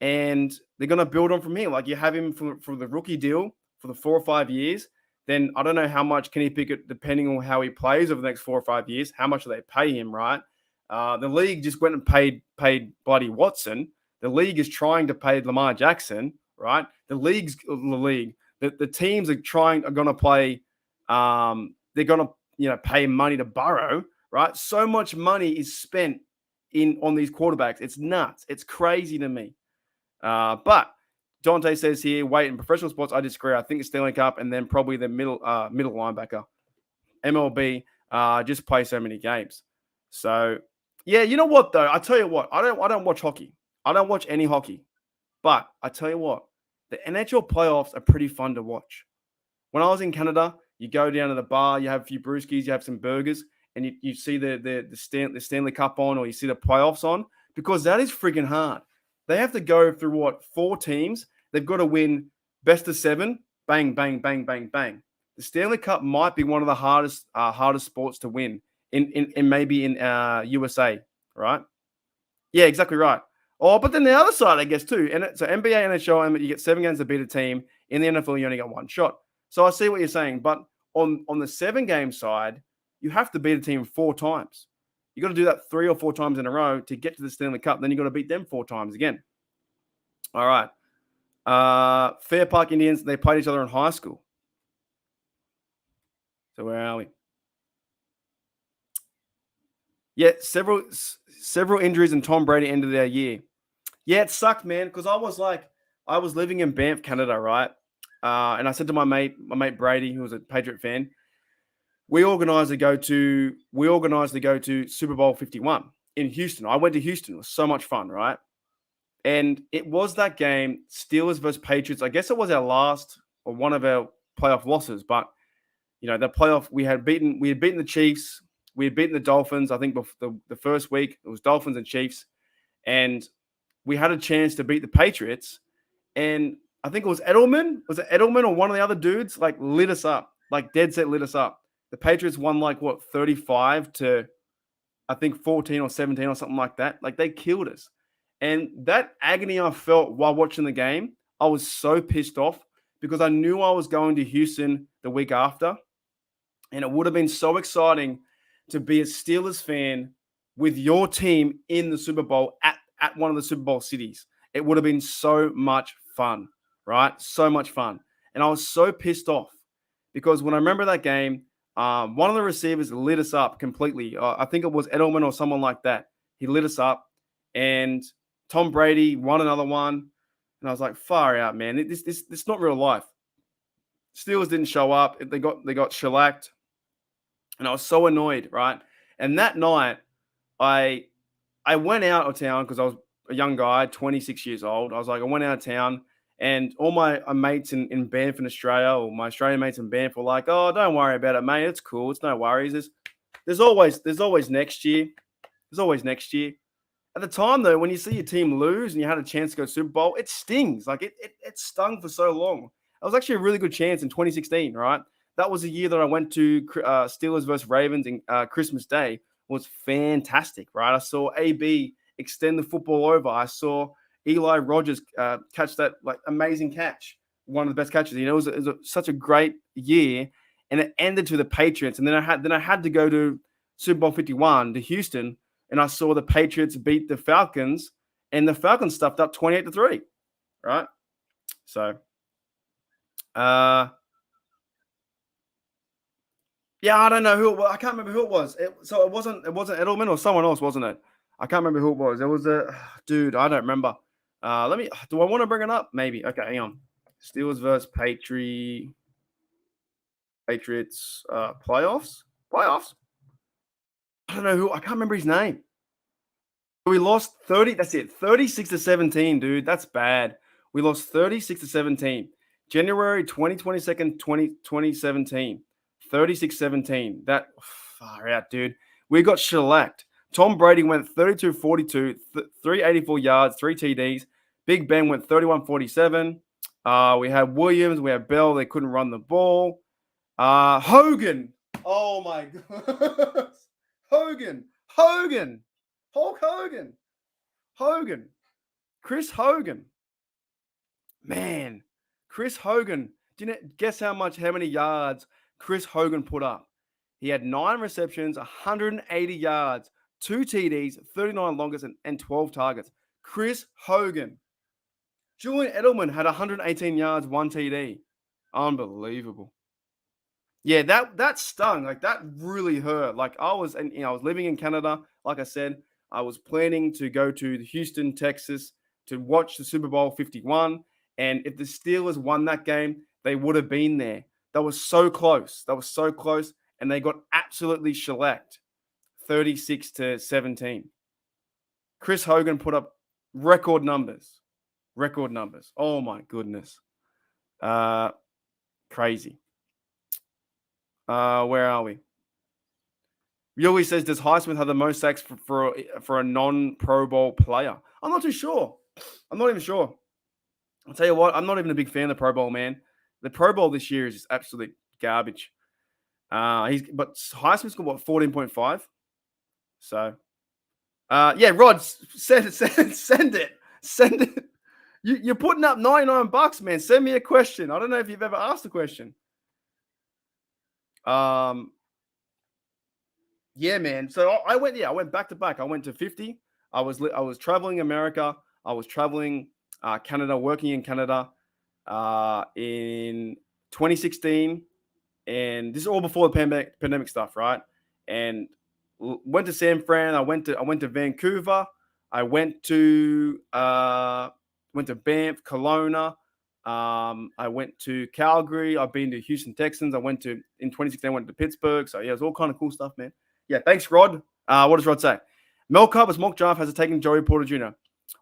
and they're gonna build on from here. Like you have him for the rookie deal for the 4 or 5 years. Then I don't know how much Kenny Pickett, depending on how he plays over the next 4 or 5 years, how much do they pay him, right? The league just went and paid bloody Watson. The league is trying to pay Lamar Jackson, right? The teams are going to play. They're going to pay money to Burrow, right? So much money is spent on these quarterbacks. It's nuts. It's crazy to me. But Dante says here, wait, in professional sports, I disagree. I think the Stanley Cup and then probably the middle linebacker, MLB, just play so many games. So yeah, you know what though? I tell you what, I don't watch hockey. I don't watch any hockey. But I tell you what, the NHL playoffs are pretty fun to watch. When I was in Canada, you go down to the bar, you have a few brewskis, you have some burgers, and you see the Stanley Cup on, or you see the playoffs on, because that is freaking hard. They have to go through 4 teams. They've got to win best of 7. Bang, bang, bang, bang, bang. The Stanley Cup might be one of the hardest sports to win in maybe in USA, right? Yeah, exactly right. Oh, but then the other side, I guess, too. And so NBA, NHL, you get 7 games to beat a team. In the NFL, you only get 1 shot. So I see what you're saying. But on the 7-game side, you have to beat a team 4 times. You got to do that 3 or 4 times in a row to get to the Stanley Cup. Then you got to beat them 4 times again. All right. Fair Park Indians, they played each other in high school. So where are we? Yeah, several injuries and Tom Brady ended their year. Yeah, it sucked, man, because I was living in Banff, Canada, right? And I said to my mate Brady, who was a Patriot fan, we organized to go to Super Bowl 51 in Houston. I went to Houston. It was so much fun, right? And it was that game, Steelers versus Patriots. I guess it was our last or one of our playoff losses, but the playoff we had beaten the Chiefs, we had beaten the Dolphins. I think the first week it was Dolphins and Chiefs, and we had a chance to beat the Patriots. And I think it was Edelman. Was it Edelman or one of the other dudes lit us up, dead set lit us up. The Patriots won 35 to I think 14 or 17 or something like that. They killed us. And that agony I felt while watching the game, I was so pissed off because I knew I was going to Houston the week after. And it would have been so exciting to be a Steelers fan with your team in the Super Bowl at one of the Super Bowl cities. It would have been so much fun, right? So much fun. And I was so pissed off because when I remember that game, one of the receivers lit us up completely. I think it was Edelman or someone like that. He lit us up, and Tom Brady won another one. And I was like, far out, man. This is not real life. Steelers didn't show up. They got shellacked. And I was so annoyed, right? And that night, I went out of town because I was a young guy, 26 years old. I went out of town, and all my mates in Banff in Australia, or my Australian mates in Banff, were like, "Oh, don't worry about it, mate. It's cool. It's no worries. There's always next year. There's always next year." At the time, though, when you see your team lose and you had a chance to go Super Bowl, it stings. Like it stung for so long. It was actually a really good chance in 2016, right? That was the year that I went to Steelers versus Ravens in Christmas Day. Was fantastic, right? I saw AB extend the football over. I saw Eli Rogers catch that like amazing catch, one of the best catches. Such a great year, and it ended to the Patriots. And then I had to go to Super Bowl 51 to Houston, and I saw the Patriots beat the Falcons, and the Falcons stuffed up 28-3, right? So, yeah, I don't know who it was. I can't remember who it was. So it wasn't Edelman or someone else, wasn't it? I can't remember who it was. It was a dude. I don't remember. Do I want to bring it up? Maybe. Okay, hang on. Steelers versus Patriots playoffs. Playoffs. I don't know who. I can't remember his name. We lost 30. That's it. 36-17, dude. That's bad. We lost 36-17. January 2022nd, 2017. 36-17. That far out, dude. We got shellacked. Tom Brady went 32-42, 384 yards, 3 TDs. Big Ben went 31-47. We had Williams. We had Bell. They couldn't run the ball. Hogan. Oh, my God. Hogan. Hulk Hogan. Chris Hogan. Man. Chris Hogan. Do you guess how many yards Chris Hogan put up? He had 9 receptions, 180 yards, 2 TDs, 39 longest, and 12 targets. Chris Hogan. Julian Edelman had 118 yards, 1 TD. Unbelievable. Yeah, that stung. Like that really hurt. Like I was living in Canada. Like I said, I was planning to go to Houston, Texas to watch the Super Bowl 51. And if the Steelers won that game, they would have been there. That was so close. And they got absolutely shellacked, 36-17. Chris Hogan put up record numbers. Oh my goodness. Crazy. Where are we? Yuli says, does Highsmith have the most sacks for a non-Pro Bowl player? I'm not too sure. I'm not even sure. I'll tell you what, I'm not even a big fan of the Pro Bowl, man. The Pro Bowl this year is just absolute garbage. But Highsmith's got what, 14.5? So, yeah, Rod, send it. You're putting up $99, man. Send me a question. I don't know if you've ever asked a question. Yeah, man. So I went back to back. I went to 50. I was traveling America. I was traveling Canada, working in Canada in 2016, and this is all before the pandemic stuff, right? And went to San Fran. I went to Vancouver. I went to Banff, Kelowna. I went to Calgary. I've been to Houston Texans. In 2016, I went to Pittsburgh. So yeah, it's all kind of cool stuff, man. Yeah, thanks, Rod. What does Rod say? Mel Kiper's mock draft has it taken Joey Porter Jr.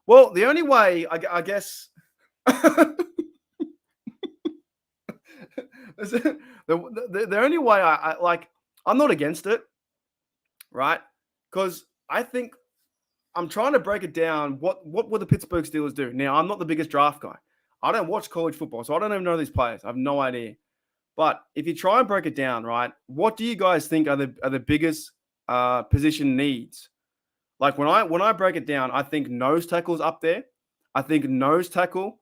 Well, the only way, I guess, the only way I like, I'm not against it, right? Because I think I'm trying to break it down. What will the Pittsburgh Steelers do? Now, I'm not the biggest draft guy. I don't watch college football, so I don't even know these players. I have no idea. But if you try and break it down, right, what do you guys think are the biggest position needs? Like when I break it down, I think nose tackle's up there. I think nose tackle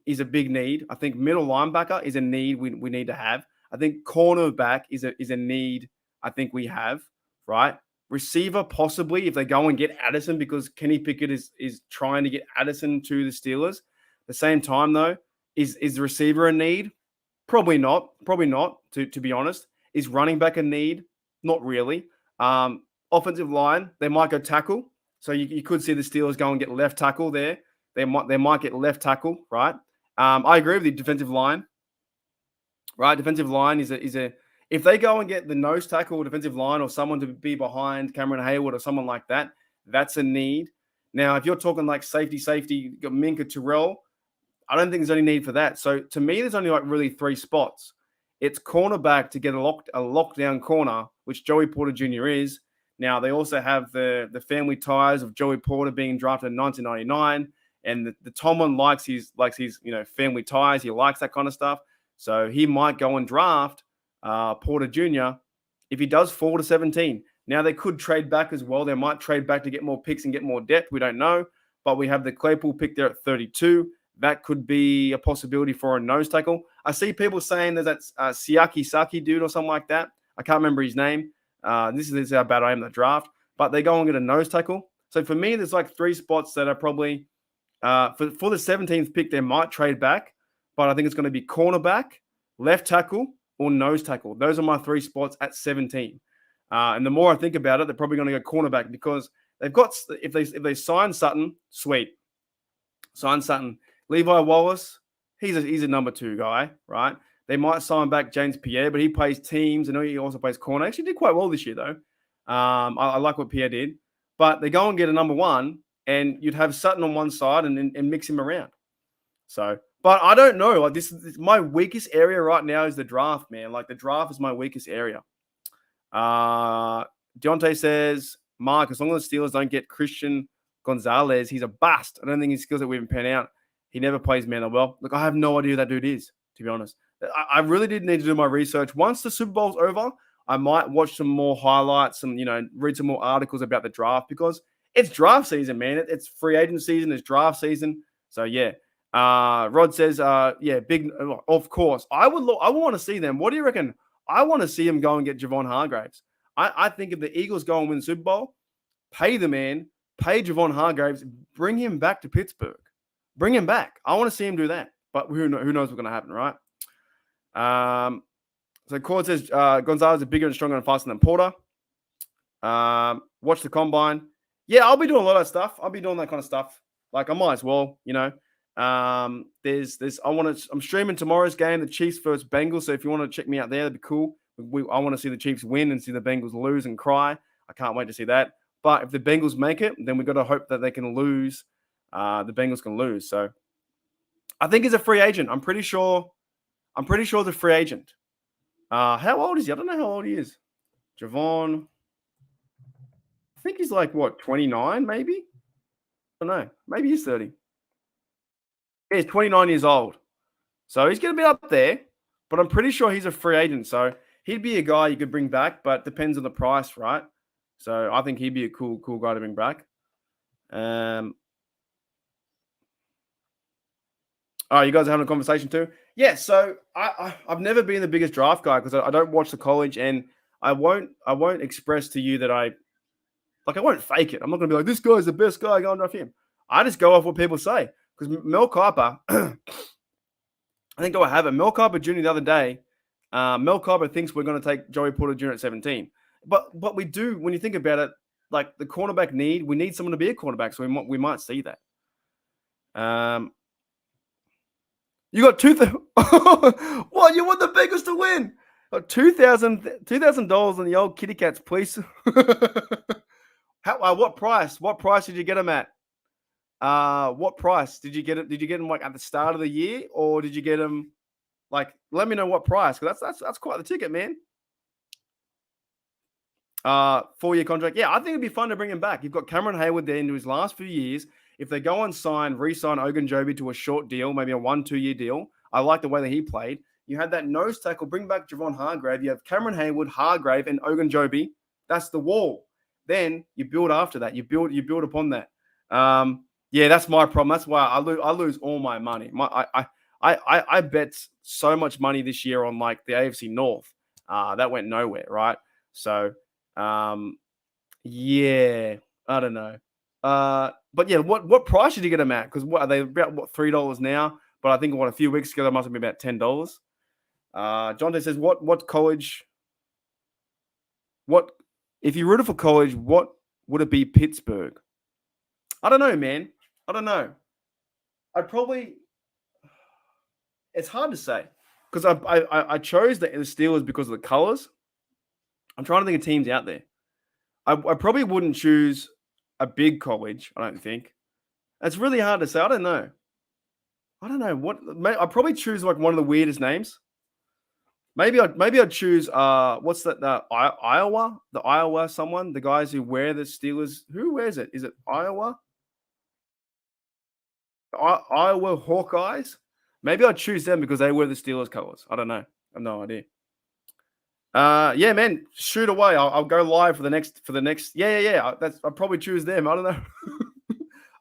is a big need. I think middle linebacker is a need we need to have. I think cornerback is a need I think we have, right? Receiver, possibly, if they go and get Addison, because Kenny Pickett is trying to get Addison to the Steelers. At the same time, though, is the receiver a need? Probably not, to be honest. Is running back a need? Not really. Offensive line, they might go tackle. So you could see the Steelers go and get left tackle there. They might get left tackle, right? I agree with the defensive line, right? Defensive line is a if they go and get the nose tackle or defensive line or someone to be behind Cameron Hayward or someone like that, that's a need. Now, if you're talking like safety, you got Minka Terrell, I don't think there's any need for that. So to me, there's only like really 3 spots. It's cornerback to get a lockdown corner, which Joey Porter Jr. is. Now they also have the family ties of Joey Porter being drafted in 1999, and the Tomlin likes his family ties. He likes that kind of stuff, so he might go and draft Porter Jr. if he does fall to 17. Now they could trade back as well. They might trade back to get more picks and get more depth. We don't know, but we have the Claypool pick there at 32. That could be a possibility for a nose tackle. I see people saying there's that Siaki Saki dude or something like that. I can't remember his name. This is how bad I am in the draft. But they go and get a nose tackle. So for me, there's like 3 spots that are probably for the 17th pick. They might trade back, but I think it's going to be cornerback, left tackle, or nose tackle. Those are my 3 spots at 17. And the more I think about it, they're probably going to go cornerback because they've got if they sign Sutton, sweet, sign Sutton. Levi Wallace, he's a number 2 guy, right? They might sign back James Pierre, but he plays teams. I know he also plays corner. Actually did quite well this year, though. I like what Pierre did. But they go and get a number 1, and you'd have Sutton on one side and mix him around. So, but I don't know. Like this my weakest area right now is the draft, man. Like the draft is my weakest area. Deontay says, Mark, as long as the Steelers don't get Christian Gonzalez, he's a bust. I don't think his skills that we even pan out. He never plays man well. Look, I have no idea who that dude is, to be honest. I really did need to do my research. Once the Super Bowl's over, I might watch some more highlights and, read some more articles about the draft because it's draft season, man. It's free agent season. It's draft season. So, yeah. Rod says, big, of course. I would want to see them. What do you reckon? I want to see him go and get Javon Hargraves. I think if the Eagles go and win the Super Bowl, pay the man, pay Javon Hargraves, bring him back to Pittsburgh. Bring him back. I want to see him do that. But who knows what's going to happen, right? So Cord says Gonzalez is bigger and stronger and faster than Porter. Watch the combine. Yeah, I'll be doing a lot of stuff. I'll be doing that kind of stuff. Like I might as well, I'm streaming tomorrow's game, the Chiefs versus Bengals. So if you want to check me out there, that'd be cool. I want to see the Chiefs win and see the Bengals lose and cry. I can't wait to see that. But if the Bengals make it, then we've got to hope that they can lose. The Bengals can lose. So I think he's a free agent. I'm pretty sure the free agent. How old is he? I don't know how old he is. Javon. I think he's like, 29 maybe? I don't know. Maybe he's 30. Yeah, he's 29 years old. So he's going to be up there, but I'm pretty sure he's a free agent. So he'd be a guy you could bring back, but depends on the price, right? So I think he'd be a cool guy to bring back. Oh, you guys are having a conversation too? Yeah, so I've never been the biggest draft guy because I don't watch the college, and I won't express to you that I won't fake it. I'm not going to be like, this guy's the best guy, go and draft him. I just go off what people say. Because Mel Kiper, I think do I have it? Mel Kiper Jr. the other day, Mel Kiper thinks we're going to take Joey Porter Jr. at 17. But we do, when you think about it, like the cornerback we need someone to be a cornerback, so we might see that. You got what? You want the Bengals to win? Got $2,000 on the old kitty cats, please. What price? What price did you get them at? What price did you get it? Did you get them like at the start of the year, or did you get them like? Let me know what price, because that's quite the ticket, man. 4-year contract. Yeah, I think it'd be fun to bring him back. You've got Cameron Hayward there into his last few years. If they go and re-sign Ogunjobi to a short deal, maybe a 1-2 year deal, I like the way that he played. You had that nose tackle, bring back Javon Hargrave. You have Cameron Hayward, Hargrave, and Ogunjobi. That's the wall. Then you build after that. You build upon that. Yeah, that's my problem. That's why I lose all my money. I bet so much money this year on like the AFC North. That went nowhere, right? So, yeah, I don't know. But yeah, what price did you get them at? Because what are they about? $3 now? But I think a few weeks ago, they must have been about $10. John Day says, what college? What if you rooted for college? What would it be? Pittsburgh? I don't know, man. I don't know. It's hard to say because I chose the Steelers because of the colors. I'm trying to think of teams out there. I probably wouldn't choose a big college. I don't think. It's really hard to say. I don't know. What I'd probably choose like one of the weirdest names. maybe I'd choose what's that Iowa? The Iowa someone, the guys who wear the Steelers. Who wears it? Is it Iowa? Iowa Hawkeyes? Maybe I'd choose them because they wear the Steelers colors. I don't know. I have no idea. Yeah, man, shoot away. I'll go live for the next. Yeah. I'll probably choose them. I don't know.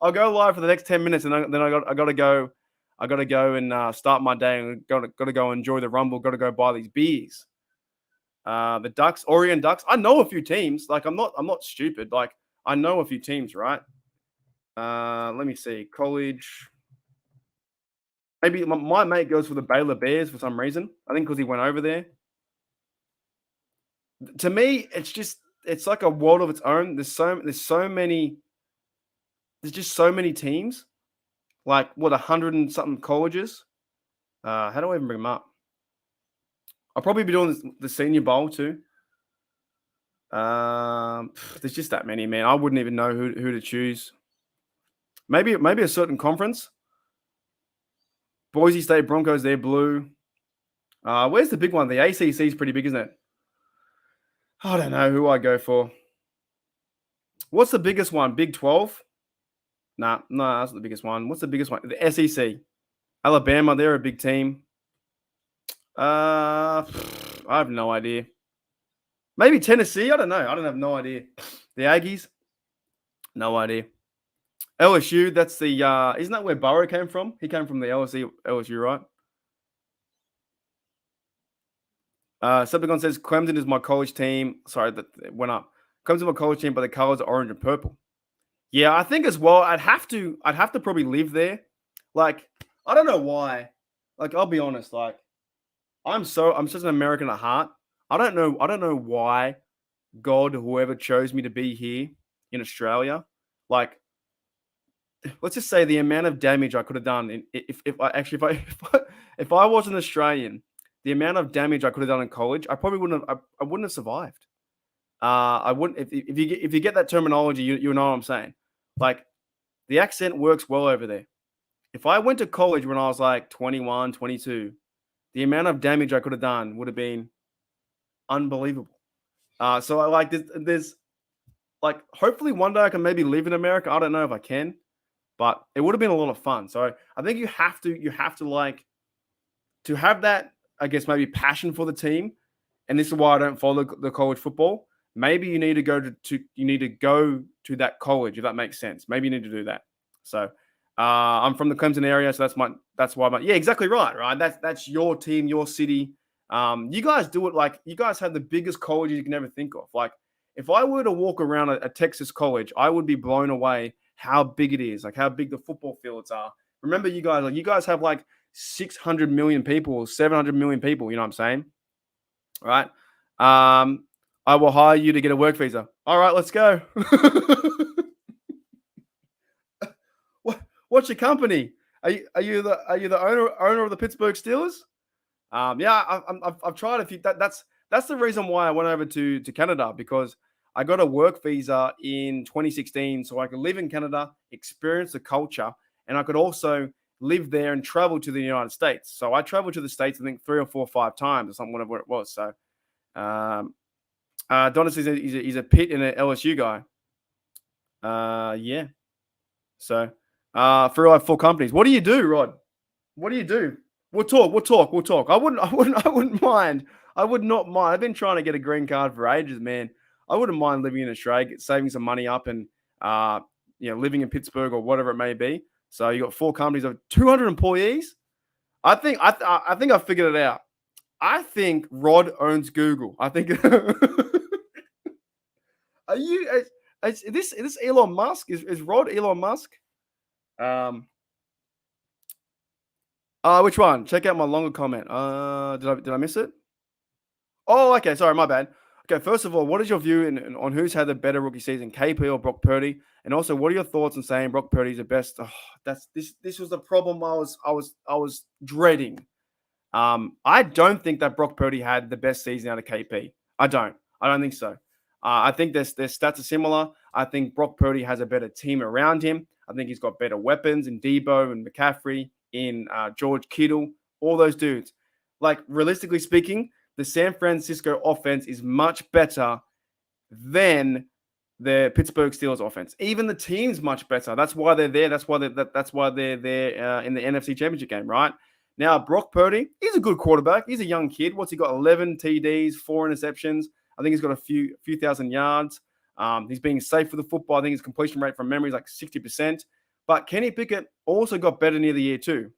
I'll go live for the next 10 minutes, and then I got to go. I got to go and start my day, and got to go enjoy the Rumble. Got to go buy these beers. The Ducks, Oregon Ducks. I know a few teams. Like I'm not stupid. Like I know a few teams, right? Let me see. College. Maybe my mate goes for the Baylor Bears for some reason. I think because he went over there. To me, it's like a world of its own. There's just so many teams. Like what 100 and something colleges. How do I even bring them up? I'll probably be doing the Senior Bowl too. There's just that many, man. I wouldn't even know who to choose. Maybe a certain conference. Boise State Broncos, they're blue. Where's the big one? The ACC is pretty big, isn't it? I don't know who I go for. What's the biggest one? Big 12? Nah, no, that's not the biggest one. What's the biggest one? The SEC. Alabama, they're a big team. I have no idea. Maybe Tennessee. I don't know. I don't have no idea. The Aggies. No idea. LSU. That's the. Isn't that where Burrow came from? He came from the LSU, right? Septicon says Clemson is my college team. Sorry, that went up. Clemson is my college team, but the colors are orange and purple. Yeah, I think as well. I'd have to probably live there. Like, I don't know why. Like, I'll be honest. Like, I'm such an American at heart. I don't know why God, whoever chose me to be here in Australia. Like, let's just say the amount of damage I could have done if I was an Australian, the amount of damage I could have done in college, I probably I wouldn't have survived. I wouldn't if you get that terminology, you know what I'm saying. Like the accent works well over there. If I went to college when I was like 21, 22, the amount of damage I could have done would have been unbelievable. So I like there's like hopefully one day I can maybe live in America. I don't know if I can, but it would have been a lot of fun. So I think you have to like to have that, I guess, maybe passion for the team. And this is why I don't follow the college football. Maybe you need to go to that college, if that makes sense. Maybe you need to do that. So I'm from the Clemson area, so that's why yeah, exactly right. That's your team, your city. You guys do it like you guys have the biggest colleges you can ever think of. Like if I were to walk around a Texas college, I would be blown away how big it is, like how big the football fields are. Remember, you guys have like 600 million people, or 700 million people. You know what I'm saying? All right. I will hire you to get a work visa. All right, let's go. What's your company? Are you the owner of the Pittsburgh Steelers? Yeah, I've tried a few. That's the reason why I went over to Canada, because I got a work visa in 2016, so I could live in Canada, experience the culture, and I could also live there and travel to the United States. So I traveled to the States, I think 3 or 4 or 5 times or something, whatever it was. So Donis is he's a Pitt and an LSU guy. Yeah. So for like 4 companies. What do you do, Rod? What do you do? We'll talk. I wouldn't mind. I would not mind. I've been trying to get a green card for ages, man. I wouldn't mind living in Australia, saving some money up, and living in Pittsburgh or whatever it may be. So you got 4 companies of 200 employees. I think I figured it out. I think Rod owns Google. I think. Are you? Is this Elon Musk? Is Rod Elon Musk? Which one? Check out my longer comment. Did I miss it? Oh, okay. Sorry, my bad. Okay, first of all, what is your view on who's had the better rookie season, KP or Brock Purdy? And also, what are your thoughts on saying Brock Purdy is the best? Oh, this was the problem I was dreading. I don't think that Brock Purdy had the best season out of KP. I don't think so. I think their stats are similar. I think Brock Purdy has a better team around him. I think he's got better weapons in Debo and McCaffrey, in George Kittle, all those dudes. Like, realistically speaking, the San Francisco offense is much better than the Pittsburgh Steelers offense. Even the team's much better. That's why they're there. That's why they're there in the NFC Championship game, right? Now, Brock Purdy, he's a good quarterback. He's a young kid. What's he got? 11 TDs, 4 interceptions. I think he's got a few thousand yards. He's being safe for the football. I think his completion rate from memory is like 60%. But Kenny Pickett also got better near the year too.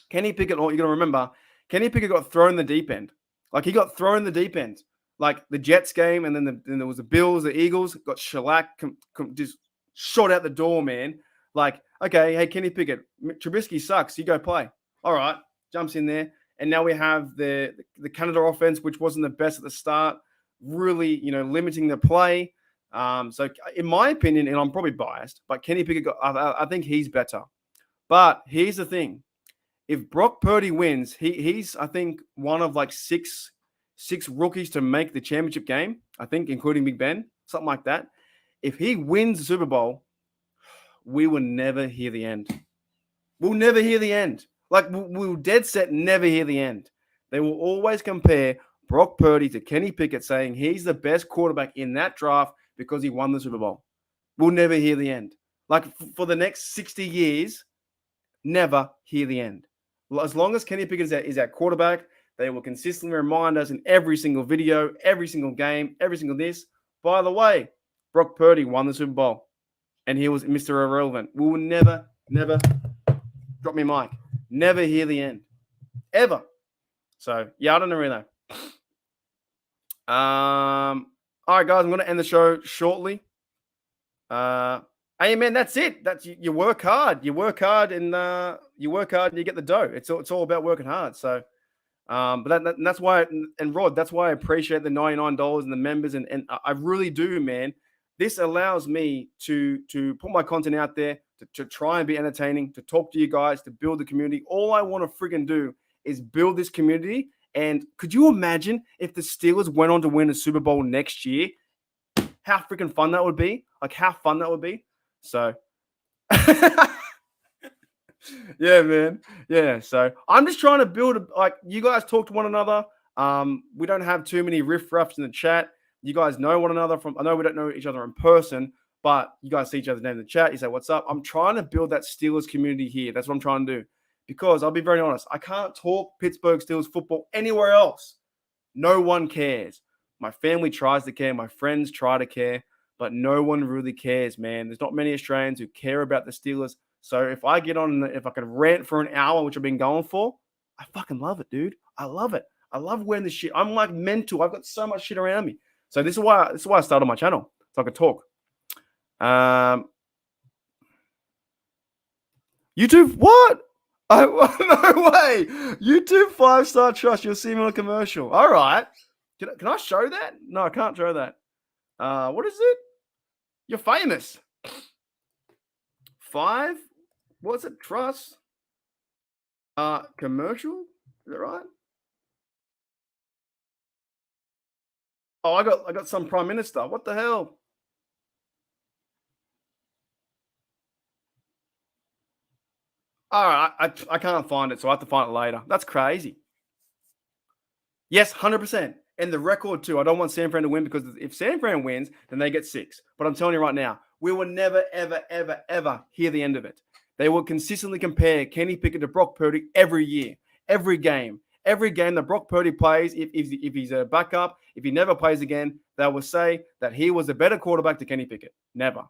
Kenny Pickett, you're going to remember, Kenny Pickett got thrown in the deep end. Like, he got thrown in the deep end. Like the Jets game, and then there was the Bills, the Eagles, got shellacked, just shot out the door, man. Like, okay, hey, Kenny Pickett, Trubisky sucks. You go play. All right, jumps in there. And now we have the Canada offense, which wasn't the best at the start, really, limiting the play. So in my opinion, and I'm probably biased, but Kenny Pickett, I think he's better. But here's the thing. If Brock Purdy wins, he's, I think, one of like six rookies to make the championship game, I think, including Big Ben, something like that. If he wins the Super Bowl, we will never hear the end. We'll never hear the end. Like, we'll dead set never hear the end. They will always compare Brock Purdy to Kenny Pickett, saying he's the best quarterback in that draft because he won the Super Bowl. We'll never hear the end. Like, for the next 60 years, never hear the end. As long as Kenny Pickett is our quarterback, they will consistently remind us in every single video, every single game, every single this. By the way, Brock Purdy won the Super Bowl, and he was Mr. Irrelevant. We will never drop me mic. Never hear the end. Ever. So, yeah, I don't really know. All right, guys, I'm going to end the show shortly. Hey, man, that's it. You work hard. You work hard, and you get the dough. It's all about working hard. So, but that's why, and Rod, that's why I appreciate the $99 and the members, and I really do, man. This allows me to put my content out there, to try and be entertaining, to talk to you guys, to build the community. All I want to friggin' do is build this community. And could you imagine if the Steelers went on to win a Super Bowl next year? How freaking fun that would be! Like, how fun that would be. So, yeah, man. Yeah. So I'm just trying to build like, you guys talk to one another. We don't have too many riff-raffs in the chat. You guys know one another I know we don't know each other in person, but you guys see each other's name in the chat. You say, what's up? I'm trying to build that Steelers community here. That's what I'm trying to do. Because I'll be very honest, I can't talk Pittsburgh Steelers football anywhere else. No one cares. My family tries to care. My friends try to care. But no one really cares, man. There's not many Australians who care about the Steelers. So if I get on, if I can rant for an hour, which I've been going for, I fucking love it, dude. I love it. I love wearing this shit. I'm like mental. I've got so much shit around me. So this is why I started my channel, so I could talk. YouTube, what? No way. YouTube 5-star trust. You'll see me on a commercial. All right. Can I show that? No, I can't show that. What is it? You're famous. 5? What's it? Trust? Commercial? Is that right? Oh, I got some prime minister. What the hell? All right, I can't find it, so I have to find it later. That's crazy. Yes, 100%. And the record too. I don't want San Fran to win, because if San Fran wins, then they get 6. But I'm telling you right now, we will never, ever, ever, ever hear the end of it. They will consistently compare Kenny Pickett to Brock Purdy every year, every game. Every game that Brock Purdy plays, if he's a backup, if he never plays again, they will say that he was a better quarterback to Kenny Pickett. Never.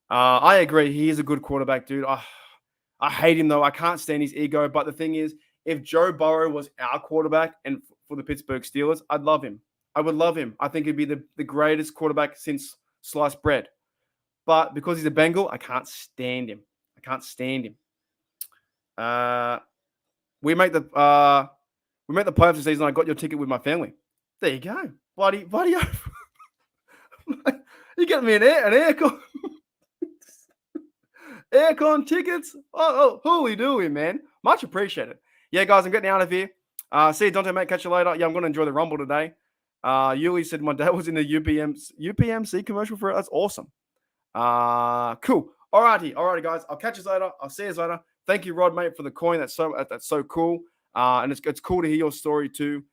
I agree. He is a good quarterback, dude. I hate him, though. I can't stand his ego. But the thing is, if Joe Burrow was our quarterback and for the Pittsburgh Steelers, I'd love him. I would love him. I think he'd be the greatest quarterback since sliced bread. But because he's a Bengal, I can't stand him. I can't stand him. We make the playoffs this season. I got your ticket with my family. There you go. Bloody. You get me an aircon. Aircon tickets. Oh, holy dooly, man. Much appreciated. Yeah, guys, I'm getting out of here. See you, Dante, mate. Catch you later. Yeah, I'm going to enjoy the Rumble today. Yuli said my dad was in the UPMC commercial for it. That's awesome. Cool. Alrighty, guys. I'll catch you later. I'll see you later. Thank you, Rod, mate, for the coin. That's so cool. And it's cool to hear your story too.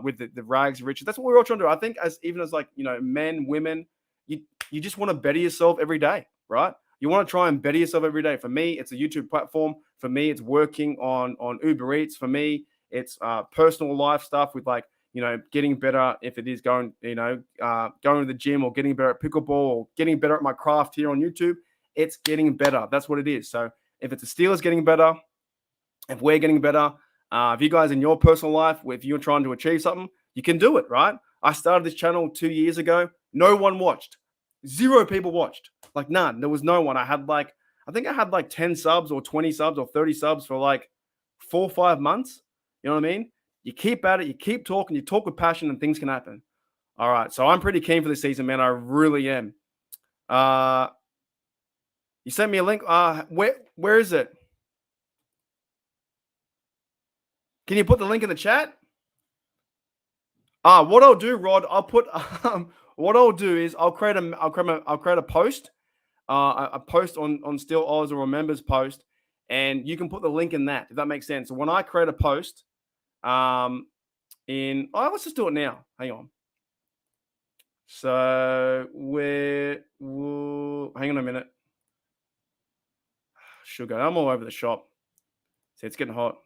with the rags riches. That's what we're all trying to do. I think even as like, men, women, you just want to better yourself every day, right? You want to try and better yourself every day. For me, it's a YouTube platform. For me, it's working on Uber Eats. For me, it's personal life stuff with like, getting better if it is going to the gym or getting better at pickleball or getting better at my craft here on YouTube. It's getting better. That's what it is. So if it's the Steelers getting better, if we're getting better, if you guys in your personal life, if you're trying to achieve something, you can do it, right? I started this channel 2 years ago. No one watched. 0 people watched. Like none. There was no one. I think I had like 10 subs or 20 subs or 30 subs for like 4 or 5 months. You know what I mean? You keep at it. You keep talking. You talk with passion and things can happen. All right. So I'm pretty keen for this season, man. I really am. You sent me a link. Where is it? Can you put the link in the chat? What I'll do, Rod, I'll put what I'll do is I'll create a post, a post on Still Oz or a members post, and you can put the link in that if that makes sense. So when I create a post, let's just do it now. Hang on. So hang on a minute. Sugar, I'm all over the shop. See, it's getting hot.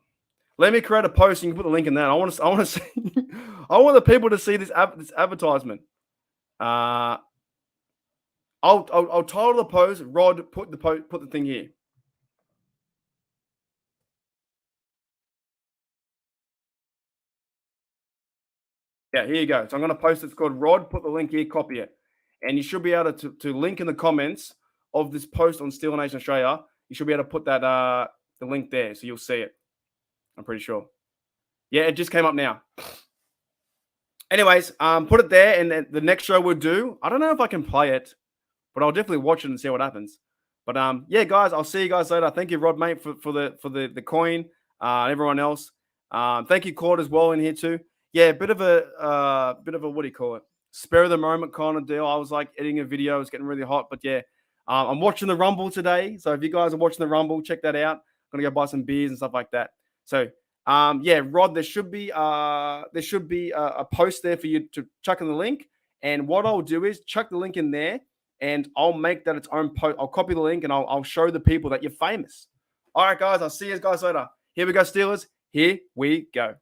Let me create a post and you can put the link in that. I want to see. I want the people to see this advertisement. I'll title the post. Rod, put the thing here. Yeah, here you go. So I'm going to post. It's called Rod. Put the link here. Copy it, and you should be able to link in the comments of this post on Steel Nation Australia. You should be able to put that the link there, so you'll see it. I'm pretty sure. Yeah, it just came up now. Anyways, put it there, and then the next show we'll do. I don't know if I can play it, but I'll definitely watch it and see what happens. But yeah, guys, I'll see you guys later. Thank you, Rod, mate, for the coin. Everyone else, thank you, Cord, as well in here too. Yeah, bit of a what do you call it? Spare of the moment kind of deal. I was like editing a video. It was getting really hot, but yeah, I'm watching the Rumble today. So if you guys are watching the Rumble, check that out. I'm gonna go buy some beers and stuff like that. So yeah, Rod, there should be a post there for you to chuck in the link. And what I'll do is chuck the link in there, and I'll make that its own post. I'll copy the link and I'll show the people that you're famous. All right, guys, I'll see you guys later. Here we go, Steelers. Here we go.